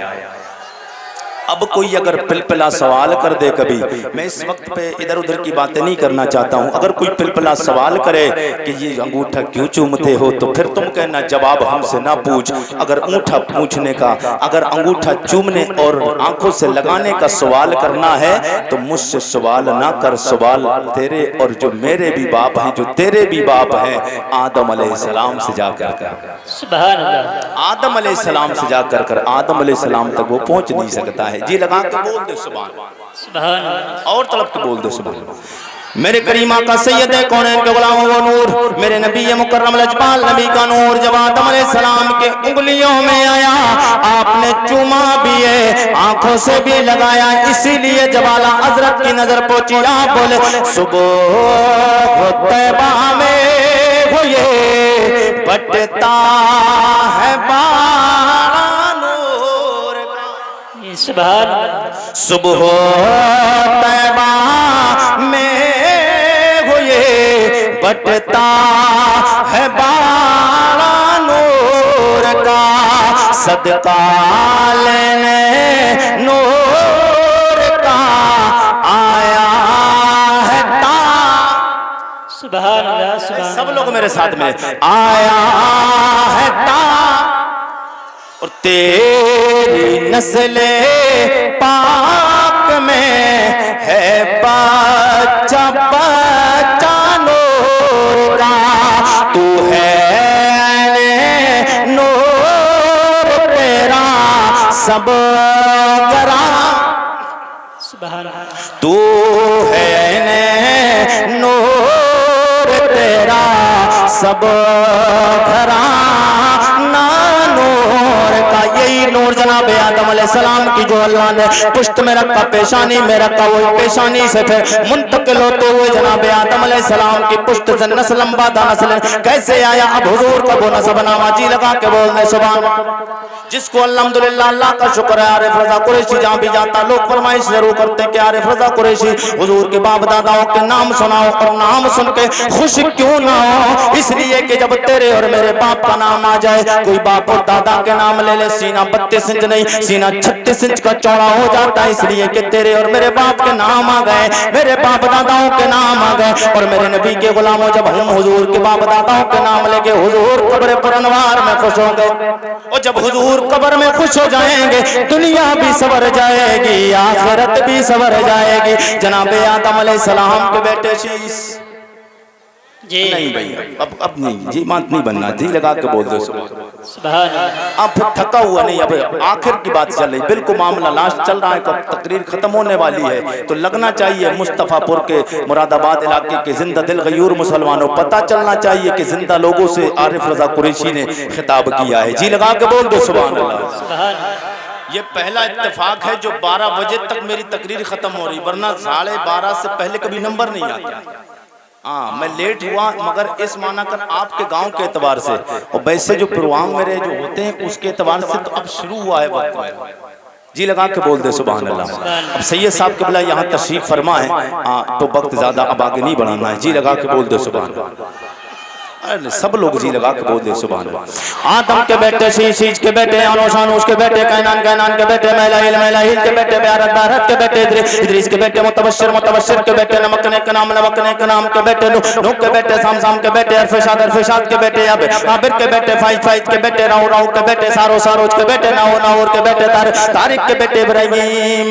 अब कोई अगर पिलपिला सवाल कर दे कभी, मैं इस वक्त पे इधर उधर की बातें नहीं करना चाहता हूँ, अगर कोई पिलपिला सवाल करे कि ये अंगूठा क्यों चूमते हो तो फिर तुम कहना जवाब हमसे ना पूछ। अगर अंगूठा पूछने का, अगर अंगूठा चूमने और आंखों से लगाने का सवाल करना है तो मुझसे सवाल ना कर, सवाल तेरे और जो मेरे भी बाप हैं, जो तेरे भी बाप हैं, आदम अलैहिस्सलाम से जाकर कर, सुभान अल्लाह, आदम अलैहिस्सलाम से जाकर कर, आदम अलैहिस्सलाम तक वो पहुंच नहीं सकता है। जी लगा के बोल दे सुभान, सुभान अल्लाह, और तड़प के बोल दे सुभान। मेरे करीमा का सैयद कौनैन के गुलाम वो नूर, मेरे नबी मुकर्रम लजपाल नबी का नूर जब आदम अलैहिस्सलाम के उंगलियों में आया, आपने चूमा भी है, आंखों से भी लगाया, इसीलिए जब आला हजरत की नजर पहुंची आप बोले सुबह तैबा में वो ये बटता है बानूर का। सुभान सुबह तैबा में बटता है बाला नूर का, सदका लेने नूर का आया है ता। सुभान अल्लाह, सुभान सब लोग मेरे साथ में आया है ता, और तेरी नस्ले पाक में है बच्चा बच्चा तू है नूर तेरा सब करा। सुभान तू है नूर तेरा सब घरा ना नूर का। यही नूर जनाब आदम अलैहिस्सलाम की जो अल्लाह ने पुश्त में रखा, पेशानी में रखा, वो पेशानी से फिर मुंतकिल होते हुए जनाब आदम अलैहिस्सलाम की पुश्त से नस्ल बाद नस्ल कैसे आया। अब हुजूर का वो नस्ब नामा जी लगा के बोलने सुभान, जिसको अल्हम्दुलिल्लाह अल्लाह का शुक्र है। आरिफ रज़ा कुरैशी जहाँ भी जाता लोग फरमाइश जरूर करते हैं कि आरिफ रज़ा कुरैशी हुजूर के बाप दादाओं के नाम सुनाओ, और नाम सुन के खुश क्यों ना हो, इसलिए कि जब तेरे और मेरे बाप का नाम आ जाए, कोई बाप और दादा के नाम ले ले, सीना 32 इंच नहीं सीना 36 इंच का चौड़ा हो जाता है, इसलिए कि तेरे और मेरे बाप के नाम आ गए, मेरे बाप दादाओं के नाम आ गए। और मेरे नबी के गुलामों जब हम हुजूर के बाप दादाओं के नाम लेके हुजूर कब्र पर अनवार में खुश होंगे, और जब हुजूर कब्र में खुश हो जाएंगे दुनिया भी सवर जाएगी, आखिरत भी सवर जाएगी। जनाब आदम अलैहिस्सलाम के बेटे शीश जी नहीं भैया, अब नहीं जी मात नहीं बनना, जी लगा के बोल दो सुभान अब थका हुआ नहीं। अब आखिर की बात चल रही, बिल्कुल मामला लास्ट चल रहा है, तकरीर खत्म होने वाली है, तो लगना चाहिए मुस्तफापुर के मुरादाबाद इलाके के जिंदा दिल गयूर मुसलमानों, पता चलना चाहिए कि जिंदा लोगों से आरिफ रज़ा कुरैशी ने खिताब किया है। जी लगा के बोल दो सुभान अल्लाह। ये पहला इत्तेफाक है जो 12 बजे तक मेरी तकरीर खत्म हो रही, वरना 12:30 से पहले कभी नंबर नहीं आता। हाँ मैं लेट हुआ मगर इस माना कर आपके गांव के एतबार से, और वैसे जो प्रोग्राम मेरे जो होते हैं उसके एतबार से तो अब शुरू हुआ है वक्त में। जी लगा के बोल दे सुभान अल्लाह। अब सैयद साहब के बिला यहाँ तशरीफ फरमा है, तो वक्त ज्यादा अब आगे नहीं बढ़ाना है। जी लगा के बोल दे सुभान अल्लाह। सब लोग जी लगा के बोल दे सुभान अल्लाह। आदम के बेटे शीश के बेटे अनोशानुश के बेटे कैनान के बेटे मैलाहिल के बेटे बारत के बेटे इद्रीस के बेटे मुतबश्शिर के बेटे नमकने के नाम के बेटे नूह के बेटे साम के बेटे अरफशाद के बेटे आबिर के बेटे फाइज के बेटे राउ के बेटे सारोज के बेटे नाओर के बेटे तारिक के बेटे इब्राहिम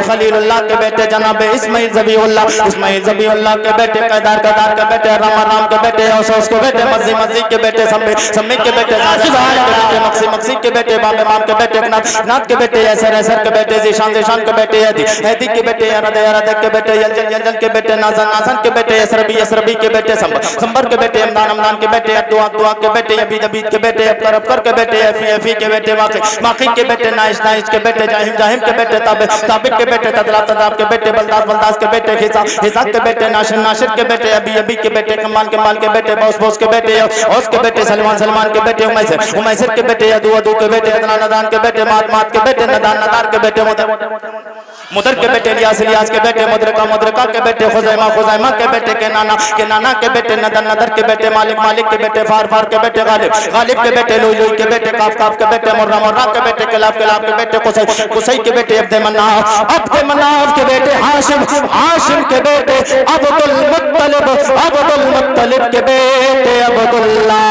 खलीलुल्लाह के बेटे जनाब इस्माइल ज़बीहुल्लाह के बेटे कदार के बेटे राम के बेटे औसौस के बेटे मस्जिद के बेटे सम्मी के बेटे मक्सी के बेटे माम के बेटे नाथ के बेटे ऐसर के बेटे जीशान के बेटे हैदी के बेटे अरद के बेटे यंजल के बेटे नाजन के बेटे यसरबी के बेटे संबर के बेटे अमदान के बेटे दुआ के बेटे अबीद के बेटे अबकर के बेटे एफी के बेटे माखी के बेटे नाइश के बेटे जाहिम के बेटे ताबिक के बेटे तदाब के बेटे बलदास के बेटे हिसाब के बेटे नाशिर के बेटे अभी के बेटे कमाल के बेटे बॉस के बेटे औस के बेटे सलमान के बेटे उमैसर के बेटे अदू के बेटे नदान के बेटे मात के बेटे नदार के बेटे मुदर के बेटे इलियास के बेटे मुद्रका के बेटे खुजैमा के बेटे के नाना के बेटे नदर के बेटे मालिक के बेटे फार के बेटे गालिब के बेटे लुई के बेटे काफ के बेटे मुर्रा के बेटे कलाब के बेटे कुसै के बेटे अब्दे मन्नाफ के बेटे हाशिम के बेटे अब्दुल मुत्तलिब के बेटे अब्दुल्लाह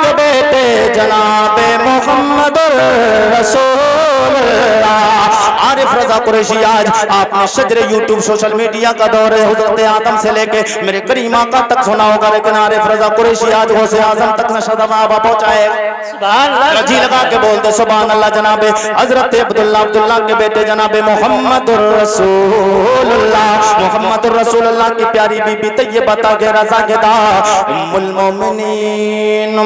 के बेटे जनाबे मुहम्मद रसूलुल्लाह आरिफ रजा कुरैशी आज आपने शजरे यूट्यूब सोशल मीडिया का दौर है, हजरत आदम से लेके मेरे करीम आका तक सुना होगा, लेकिन आरिफ रजा कुरैशी आज गौसे आजम तक नशद माबा पहुंचाए। रजी लगा के बोलते सुभान अल्लाह। जनाबे हजरत अब्दुल्ला के बेटे जनाबे मोहम्मदुर रसूलुल्लाह की प्यारी बीबी तैयबा के रजा के दा उम्मुल मोमिनीन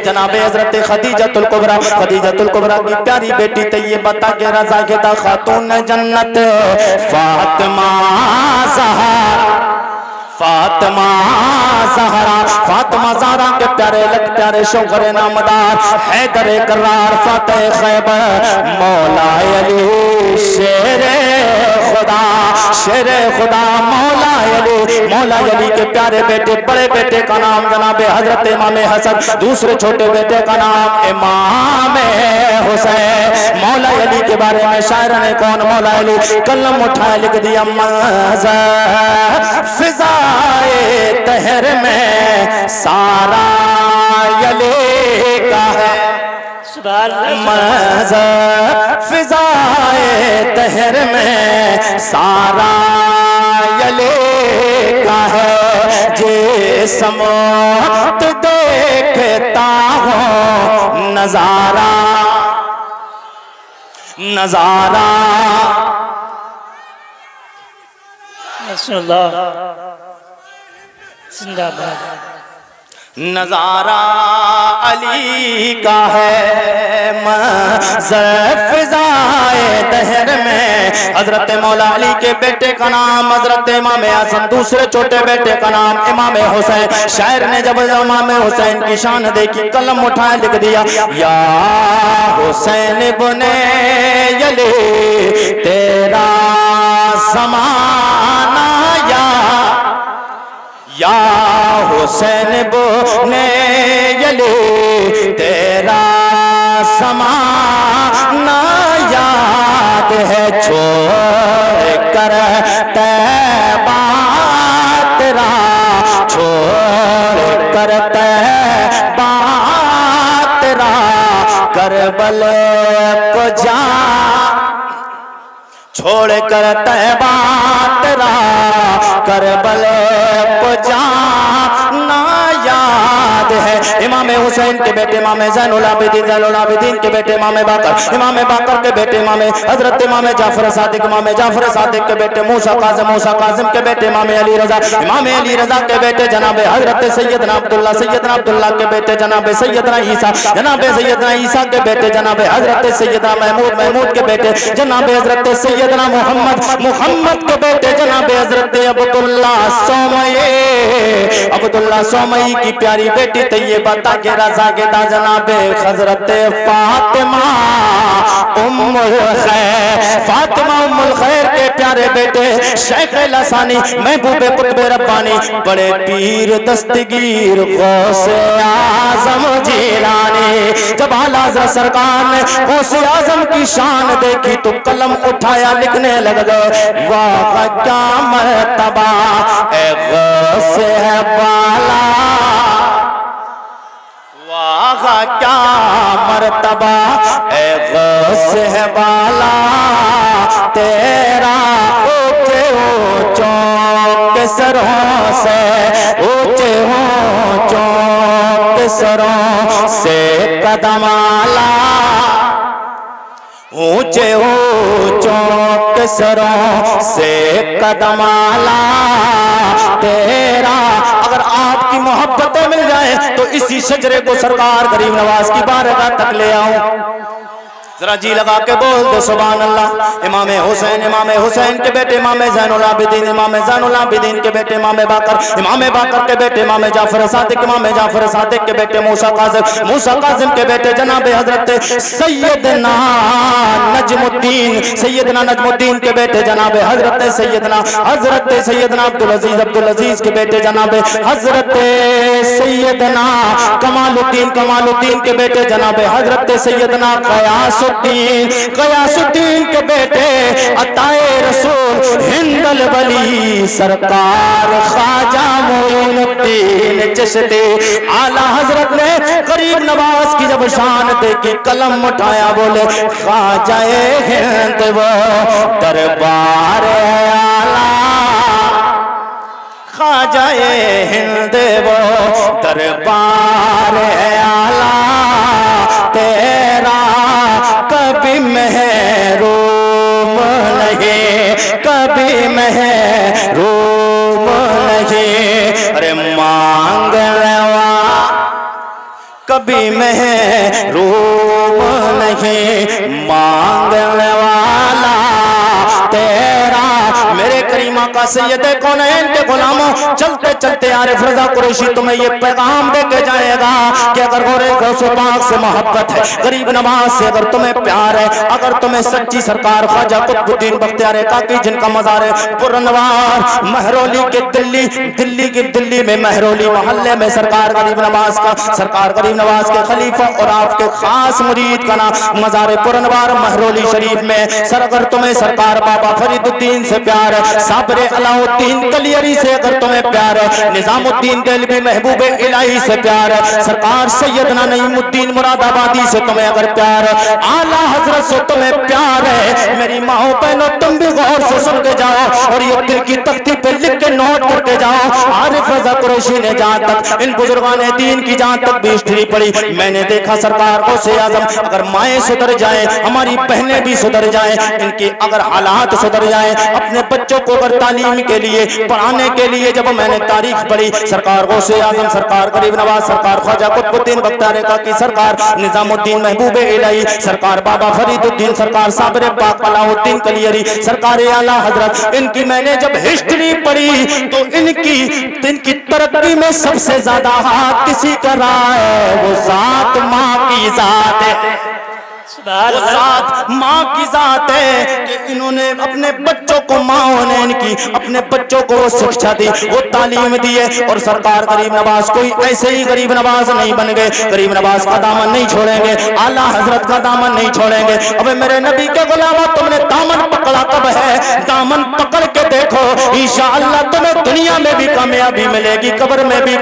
जनाबे हजरत खदीजतुल कुबरा की प्यारी बेटी तैयबा के रजा के दा खातून जन्नत फातिमा ज़हरा के प्यारे लग प्यारे शौहर नामदार हैदर करार फातह खैबर मौला अली शेरे खुदा मौला अली के प्यारे बेटे बड़े बेटे का नाम जनाबे हजरत इमाम हसन, दूसरे छोटे बेटे का नाम इमाम हुसैन। मौला अली के बारे में शायर ने कौन मौला अली कलम उठाए लिख दिया फिजाए तहर में सारा अली का है फिजाए तहर में सारा अली का है जे समोत देखता हूँ नजारा नजारा अली का है फिजाए दहर में। हजरत मौला अली के बेटे का नाम हजरत इमाम हसन, दूसरे छोटे बेटे का नाम इमाम हुसैन। शायर ने जब इमाम हुसैन की शान देखी कलम उठाए लिख दिया या हुसैन बुने अली तेरा समाना या हुसैन बुने अली तेरा समाना याद है छोड़ कर तैबा तेरा छोड़ कर तैबा तेरा करबल को जा छोड़ कर तैबा तेरा करबल को जाना याद है। इमाम हुसैन के बेटे इमाम ज़ैनुल आबिदीन के बेटे इमाम बाकर के बेटे इमाम हजरत इमाम जाफर सादिक के बेटे मूसा काज़िम के बेटे इमाम अली रजा के बेटे जनाब हजरत सैयदना अब्दुल्ला के बेटे जनाब सैयदना ईसा के बेटे जनाब हजरत सैयदना महमूद के बेटे जनाब हजरत सैयदना मोहम्मद के बेटे जनाब हजरत अब्दुल्ला सोमई की प्यारी बेटी तैयबा के रजा के दा जनाब हजरत फातिमा उम्मुल खैर के प्यारे बेटे शेख लसानी महबूब कुतुब रब्बानी बड़े पीर दस्तगीर गौसे आजम जिलानी। जब आला हज़रत सरकार ने गौसे आजम की शान देखी तो कलम उठाया लिखने लग गए वाह क्या मर्तबा ए गौसे वाला वाह क्या मर्तबा ए गौसे वाला तेरा ऊंचे ऊंचों के सरों से ऊंचे ऊंचों के सरों से कदम आला ऊंचे ऊंचों के सरों से कदम आला तेरा। अगर आपकी मोहब्बतें मिल जाए तो इसी शजरे को सरकार गरीब नवाज की बारगाह तक ले आओ। जरा जी लगा के बोल दो सुभान अल्लाह। इमाम हुसैन के बेटे इमाम ज़ैनुल आबिदीन के बेटे इमाम बाकर के बेटे इमाम जाफर सादिक के बेटे मूसा काज़िम के बेटे जनाब हजरत सैयदना नजमुद्दीन के बेटे जनाब हजरत सैयदना अब्दुल अजीज के बेटे जनाब हजरत सैयदना कमालुद्दीन के बेटे जनाब हजरत सैयदना क़यास सलाहुद्दीन गयासुद्दीन के बेटे अताए रसूल हिंदल वली सरकार ख्वाजा मोइनुद्दीन चिश्ती आला हजरत ने गरीब नवाज की जब शान देखी कलम उठाया बोले ख्वाजाए हिंद वो दरबार आला ख्वाजाए हिंद वो दरबार आला तेरा कभी महरूम नहीं कभी महरूम नहीं अरे मांग लेवा कभी महरूम नहीं मांगने वाला तेरा मेरे करीमा का सैयद कौनैन के गुलामों चलते चलते आरिफ रजा कुरैशी तुम्हें ये पैगाम दे के जाएगा कि अगर गोरे गौसे पाक से मोहब्बत है गरीब नवाज से अगर तुम्हें प्यार है अगर तुम्हें सच्ची सरकार ख्वाजा कुतुबुद्दीन बख्तियार काकी जिनका मज़ार है पुरनवार महरौली के दिल्ली में महरौली मोहल्ले में सरकार गरीब नवाज का सरकार गरीब नवाज के खलीफा और आपके खास मुरीद का नाम मज़ार पुरनवार महरौली शरीफ में सर अगर तुम्हें सरकार बाबा फरीदुद्दीन से प्यार है साबरे अलाउद्दीन कलियरी से अगर तुम्हें प्यार है निजामुद्दीन देलवी महबूब इलाही से प्यार है सरकार सैयदना नईमुद्दीन मुरादाबादी से तुम्हें अगर प्यार है आला हजरत से तुम्हें प्यार है मेरी माओ बहनों तुम भी गौर से सुन के जाओ और ये दिल की तख्ती पे लिख के नोट करके जाओ आरिफ रजा कुरैशी ने जहां तक इन बुजुर्गान दीन की जहां तक भी हिस्ट्री पढ़ी मैंने देखा सरकार को से आजम अगर माएँ सुधर जाए हमारी बहनें भी सुधर जाए इनके अगर हालात सुधर जाए अपने बच्चों को अगर तालीम के लिए पढ़ाने के लिए जब मैंने तारीख पढ़ी सरकार गौसे आजम सरकार गरीब नवाज सरकार ख्वाजा कुतुबुद्दीन बख्तियार काकी सरकार निजामुद्दीन महबूब इलाही सरकार बाबा फरीदुद्दीन सरकार साबरे पाक अलाउद्दीन कलियरी सरकार आला हजरत इनकी मैंने जब हिस्ट्री पढ़ी तो इनकी तरक्की में सबसे ज्यादा हाथ किसी का रहा है वो जात माँ की जात है वो जात माँ की जात है कि इन्होंने अपने बच्चों को माँ ने इनकी अपने बच्चों को वो शिक्षा दी वो तालीम दी है और सरकार गरीब नवाज कोई ऐसे ही गरीब नवाज नहीं बन गए गरीब नवाज का दामन नहीं छोड़ेंगे आला हजरत का दामन नहीं छोड़ेंगे अब मेरे नबी के गुलामों तुमने दामन पकड़ा कब है दामन पकड़ के देखो इंशाअल्लाह तुम्हें दुनिया में भी कामयाबी मिलेगी कब्र में भी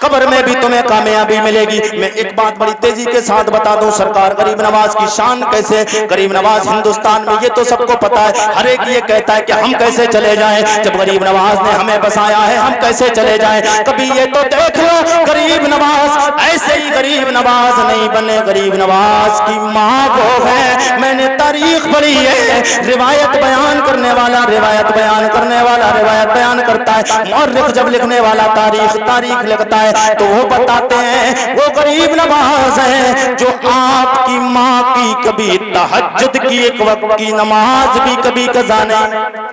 कब्र में भी तुम्हें कामयाबी मिलेगी मैं एक बात बड़ी तेजी के साथ बता दूं सरकार गरीब नवाज की शान कैसे गरीब नवाज हिंदुस्तान में ये तो सबको पता है हर एक ये कहता है कि हम कैसे चले जाएं जब गरीब नवाज ने हमें बसाया है हम कैसे चले जाएं कभी ये तो देख लो गरीब नवाज ऐसे ही गरीब नवाज नहीं बने गरीब नवाज की माँ वो है मैंने तारीख पढ़ी है रिवायत बयान करने वाला रिवायत बयान करता है मौर्रिख जब लिखने वाला तारीख लिखता है तो वो बताते हैं वो गरीब नवाज है जो आपकी माँ की कभी तहज्जुद की एक वक्त की नमाज भी कभी कज़ा नहीं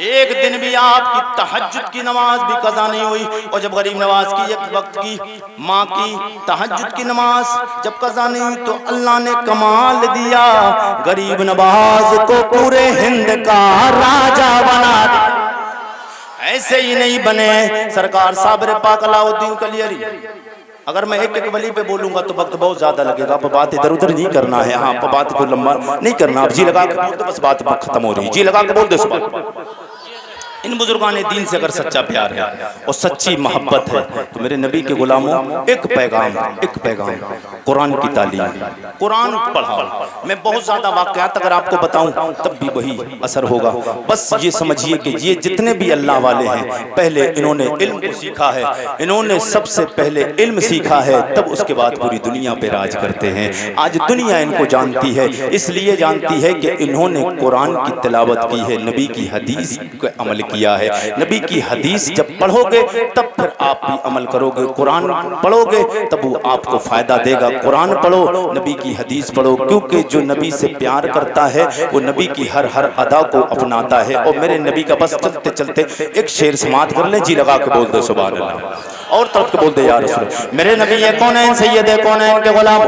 एक दिन भी आपकी तहज्जुद की नमाज भी कज़ा नहीं हुई और जब गरीब नवाज की एक वक्त की माँ की तहज्जुद की नमाज जब कज़ा नहीं हुई तो अल्लाह ने कमाल दिया गरीब नवाज को पूरे हिंद का राजा बना दिया ऐसे ही नहीं बने सरकार साबरे पाक अलाउद्दीन कलियरी अगर मैं एक वली पे बोलूंगा तो वक्त बहुत ज्यादा लगेगा आप बात इधर उधर नहीं करना है हाँ बात को लंबा नहीं करना आप जी लगा के बोल दो बस बात खत्म हो रही जी लगा के बोल दो इन बुजुर्गान दीन से अगर सच्चा प्यार है और सच्ची मोहब्बत है तो मेरे नबी के गुलामों एक पैगाम कुरान की तालीम कुरान पढ़ाओ मैं बहुत ज्यादा वाक़यात अगर आपको बताऊं तब भी वही असर होगा बस ये समझिए कि ये जितने भी अल्लाह वाले हैं पहले इन्होंने इल्म को सीखा है इन्होंने सबसे पहले इल्म सीखा है तब उसके बाद पूरी दुनिया पे राज करते हैं आज दुनिया इनको जानती है इसलिए जानती है कि इन्होंने कुरान की तिलावत की है नबी की हदीस पे अमल किया है नबी की हदीस जब पढ़ोगे तब फिर आप भी अमल करोगे कुरान पढ़ोगे तब वो आपको फायदा देगा कुरान पढ़ो नबी की हदीस पढ़ो क्योंकि जो नबी से प्यार करता है वो नबी की हर अदा को अपनाता है और मेरे नबी का बस चलते चलते एक शेर समात कर ले जी लगा के बोल दो सुभान अल्लाह और तरफ के बोलते या रसूल, मेरे नबी ये कौनैन सैयद कौनैन के गुलाम,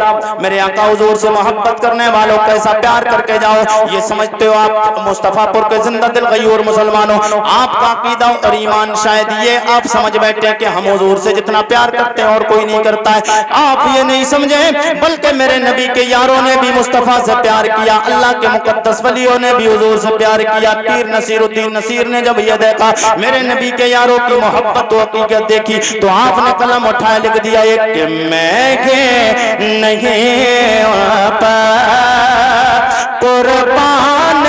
मेरे आका हुजूर से मोहब्बत करने वालों कैसा प्यार करके जाओ। ये समझते हो आप मुस्तफापुर के जिंदा दिल गयूर मुसलमानों, आपका अकीदा और ईमान शायद ये आप समझ बैठे कि हम हुजूर से जितना प्यार करते हैं और कोई नहीं करता है। आप ये नहीं समझे, बल्कि मेरे नबी के यारों ने भी मुस्तफा से प्यार किया, अल्लाह के मुकद्दस वलियों ने भी हुजूर से प्यार किया। पीर नसीरुद्दीन नसीर ने जब ये देखा मेरे नबी के यारों की मोहब्बत व हकीकत देखी तो आपने कलम उठाया, लिख दिया एक कि मैं के नहीं कुर्बान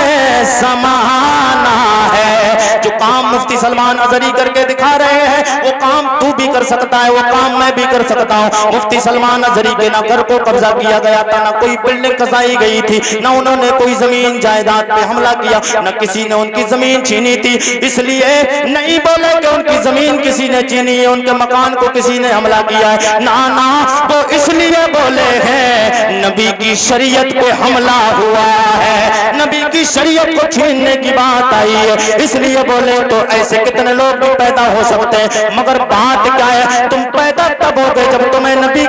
समाना है। जो काम मुफ्ती सलमान अजहरी करके दिखा रहे हैं वो काम तू भी कर सकता है, वो काम मैं भी कर सकता हूँ। मुफ्ती सलमान अजहरी के ना घर को कब्जा किया गया था, ना कोई बिल्डिंग कसाई गई थी, ना उन्होंने कोई जमीन जायदाद पे हमला किया, न किसी ने उनकी जमीन छीनी थी। इसलिए नहीं बोले कि उनकी जमीन किसी ने छीनी है, उनके मकान को किसी ने हमला किया है, ना ना, वो इसलिए बोले हैं नबी की शरीयत पे हमला हुआ है, नबी की शरीयत को छीनने की बात आई है, इसलिए बोले। तो ऐसे कितने लोग भी पैदा हो सकते हैं, मगर बात क्या है, तुम पैदा तब हो गए जब तुम्हें नबी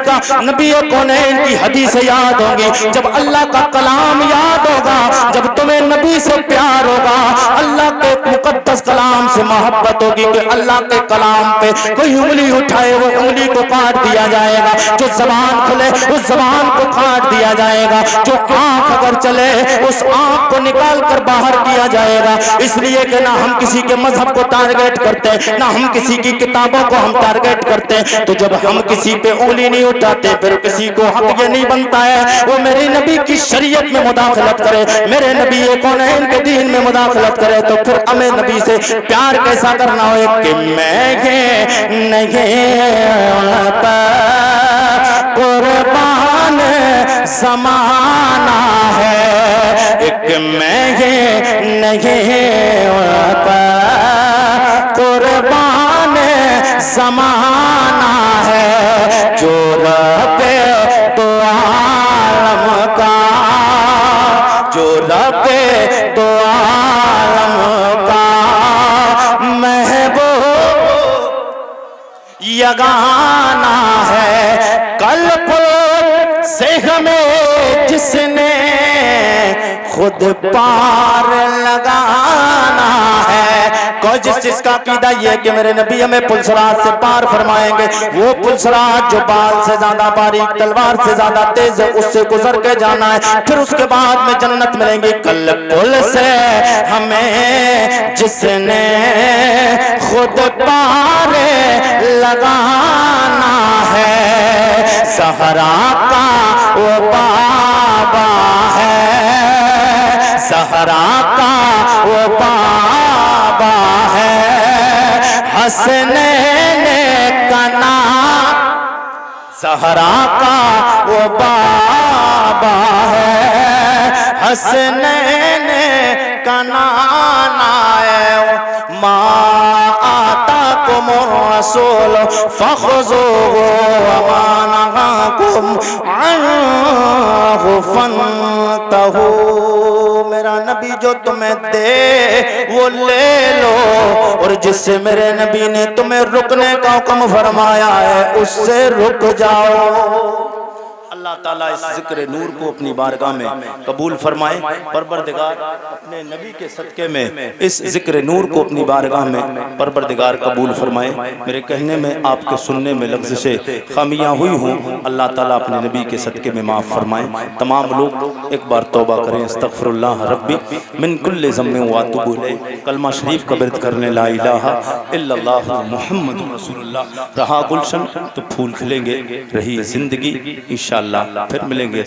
कौनैन की हदीस याद होगी, जब अल्लाह का कलाम याद होगा, जब तुम्हें नबी से प्यार होगा, अल्लाह के मुकद्दस कलाम से मोहब्बत होगी कि अल्लाह के कलाम पे कोई उंगली उठाए वो उंगली को काट दिया जाएगा, जो जबान खुले उस जबान को काट दिया जाएगा, जो आंख अगर चले उस आंख को निकाल कर बाहर किया जाएगा। इसलिए कि ना हम किसी के मजहब को टारगेट करते, ना हम किसी की किताबों को हम टारगेट करते। तो जब हम किसी पे उंगली नहीं उठाते फिर किसी को हक ये नहीं बनता है वो मेरे नबी की शरीयत में मुदाखलत करे, मेरे नबी कौनैन के दीन में मुदाखलत करे। तो फिर हमें नबी से प्यार कैसा करना हो कि मैं नहीं कुर्बान समाना है, एक मैं नहीं कुर्बान समाना है, जो रब्बे तो आलम का, जो रब्बे तो आलम का महबूब यगाना है। कल से हमें जिसने खुद पार लगाना है, कोई जिस चीज का अकीदा ये कि मेरे नबी हमें पुलसरात से पार फरमाएंगे, वो पुलसरात जो बाल से ज्यादा बारीक तलवार से ज्यादा तेज है उससे गुजर के जाना है, फिर उसके बाद में जन्नत मिलेंगी। कल पुल से हमें जिसने खुद पार लगाना है, सहरा का वो बाबा है, सहरा का वो बाबा है, हसनैन का नाम, सहरा का वो बाबा है, हसनैन का नाना है। मा आता कुम रसूल फखुज़ूहु व मा नहाकुम अन्हु फंतहू। मेरा नबी जो तुम्हें दे वो ले लो, और जिससे मेरे नबी ने तुम्हें रुकने का हुक्म फरमाया है उससे रुक जाओ। अल्लाह ताला इस जिक्र नूर को अपनी बारगाह में कबूल फरमाए। परवरदिगार अपने नबी के सदके में इस जिक्र नूर को अपनी बारगाह में परवरदिगार कबूल फरमाए। मेरे कहने में आपके सुनने में लफ्ज़ खामियां हुई हूँ, अल्लाह ताला अपने नबी के सदके में माफ़ फरमाए। तमाम लोग एक बार तौबा करें, अस्तगफिरुल्लाह रब्बी मिन कुल्लि ज़म्बिन व अतूबु इलैह। कलमा शरीफ का विर्द करने ला इलाहा इल्लल्लाह मुहम्मदुर रसूलुल्लाह। रहा गुलशन तो फूल खिलेंगे, रही जिंदगी इंशाअल्लाह फिर मिलेंगे।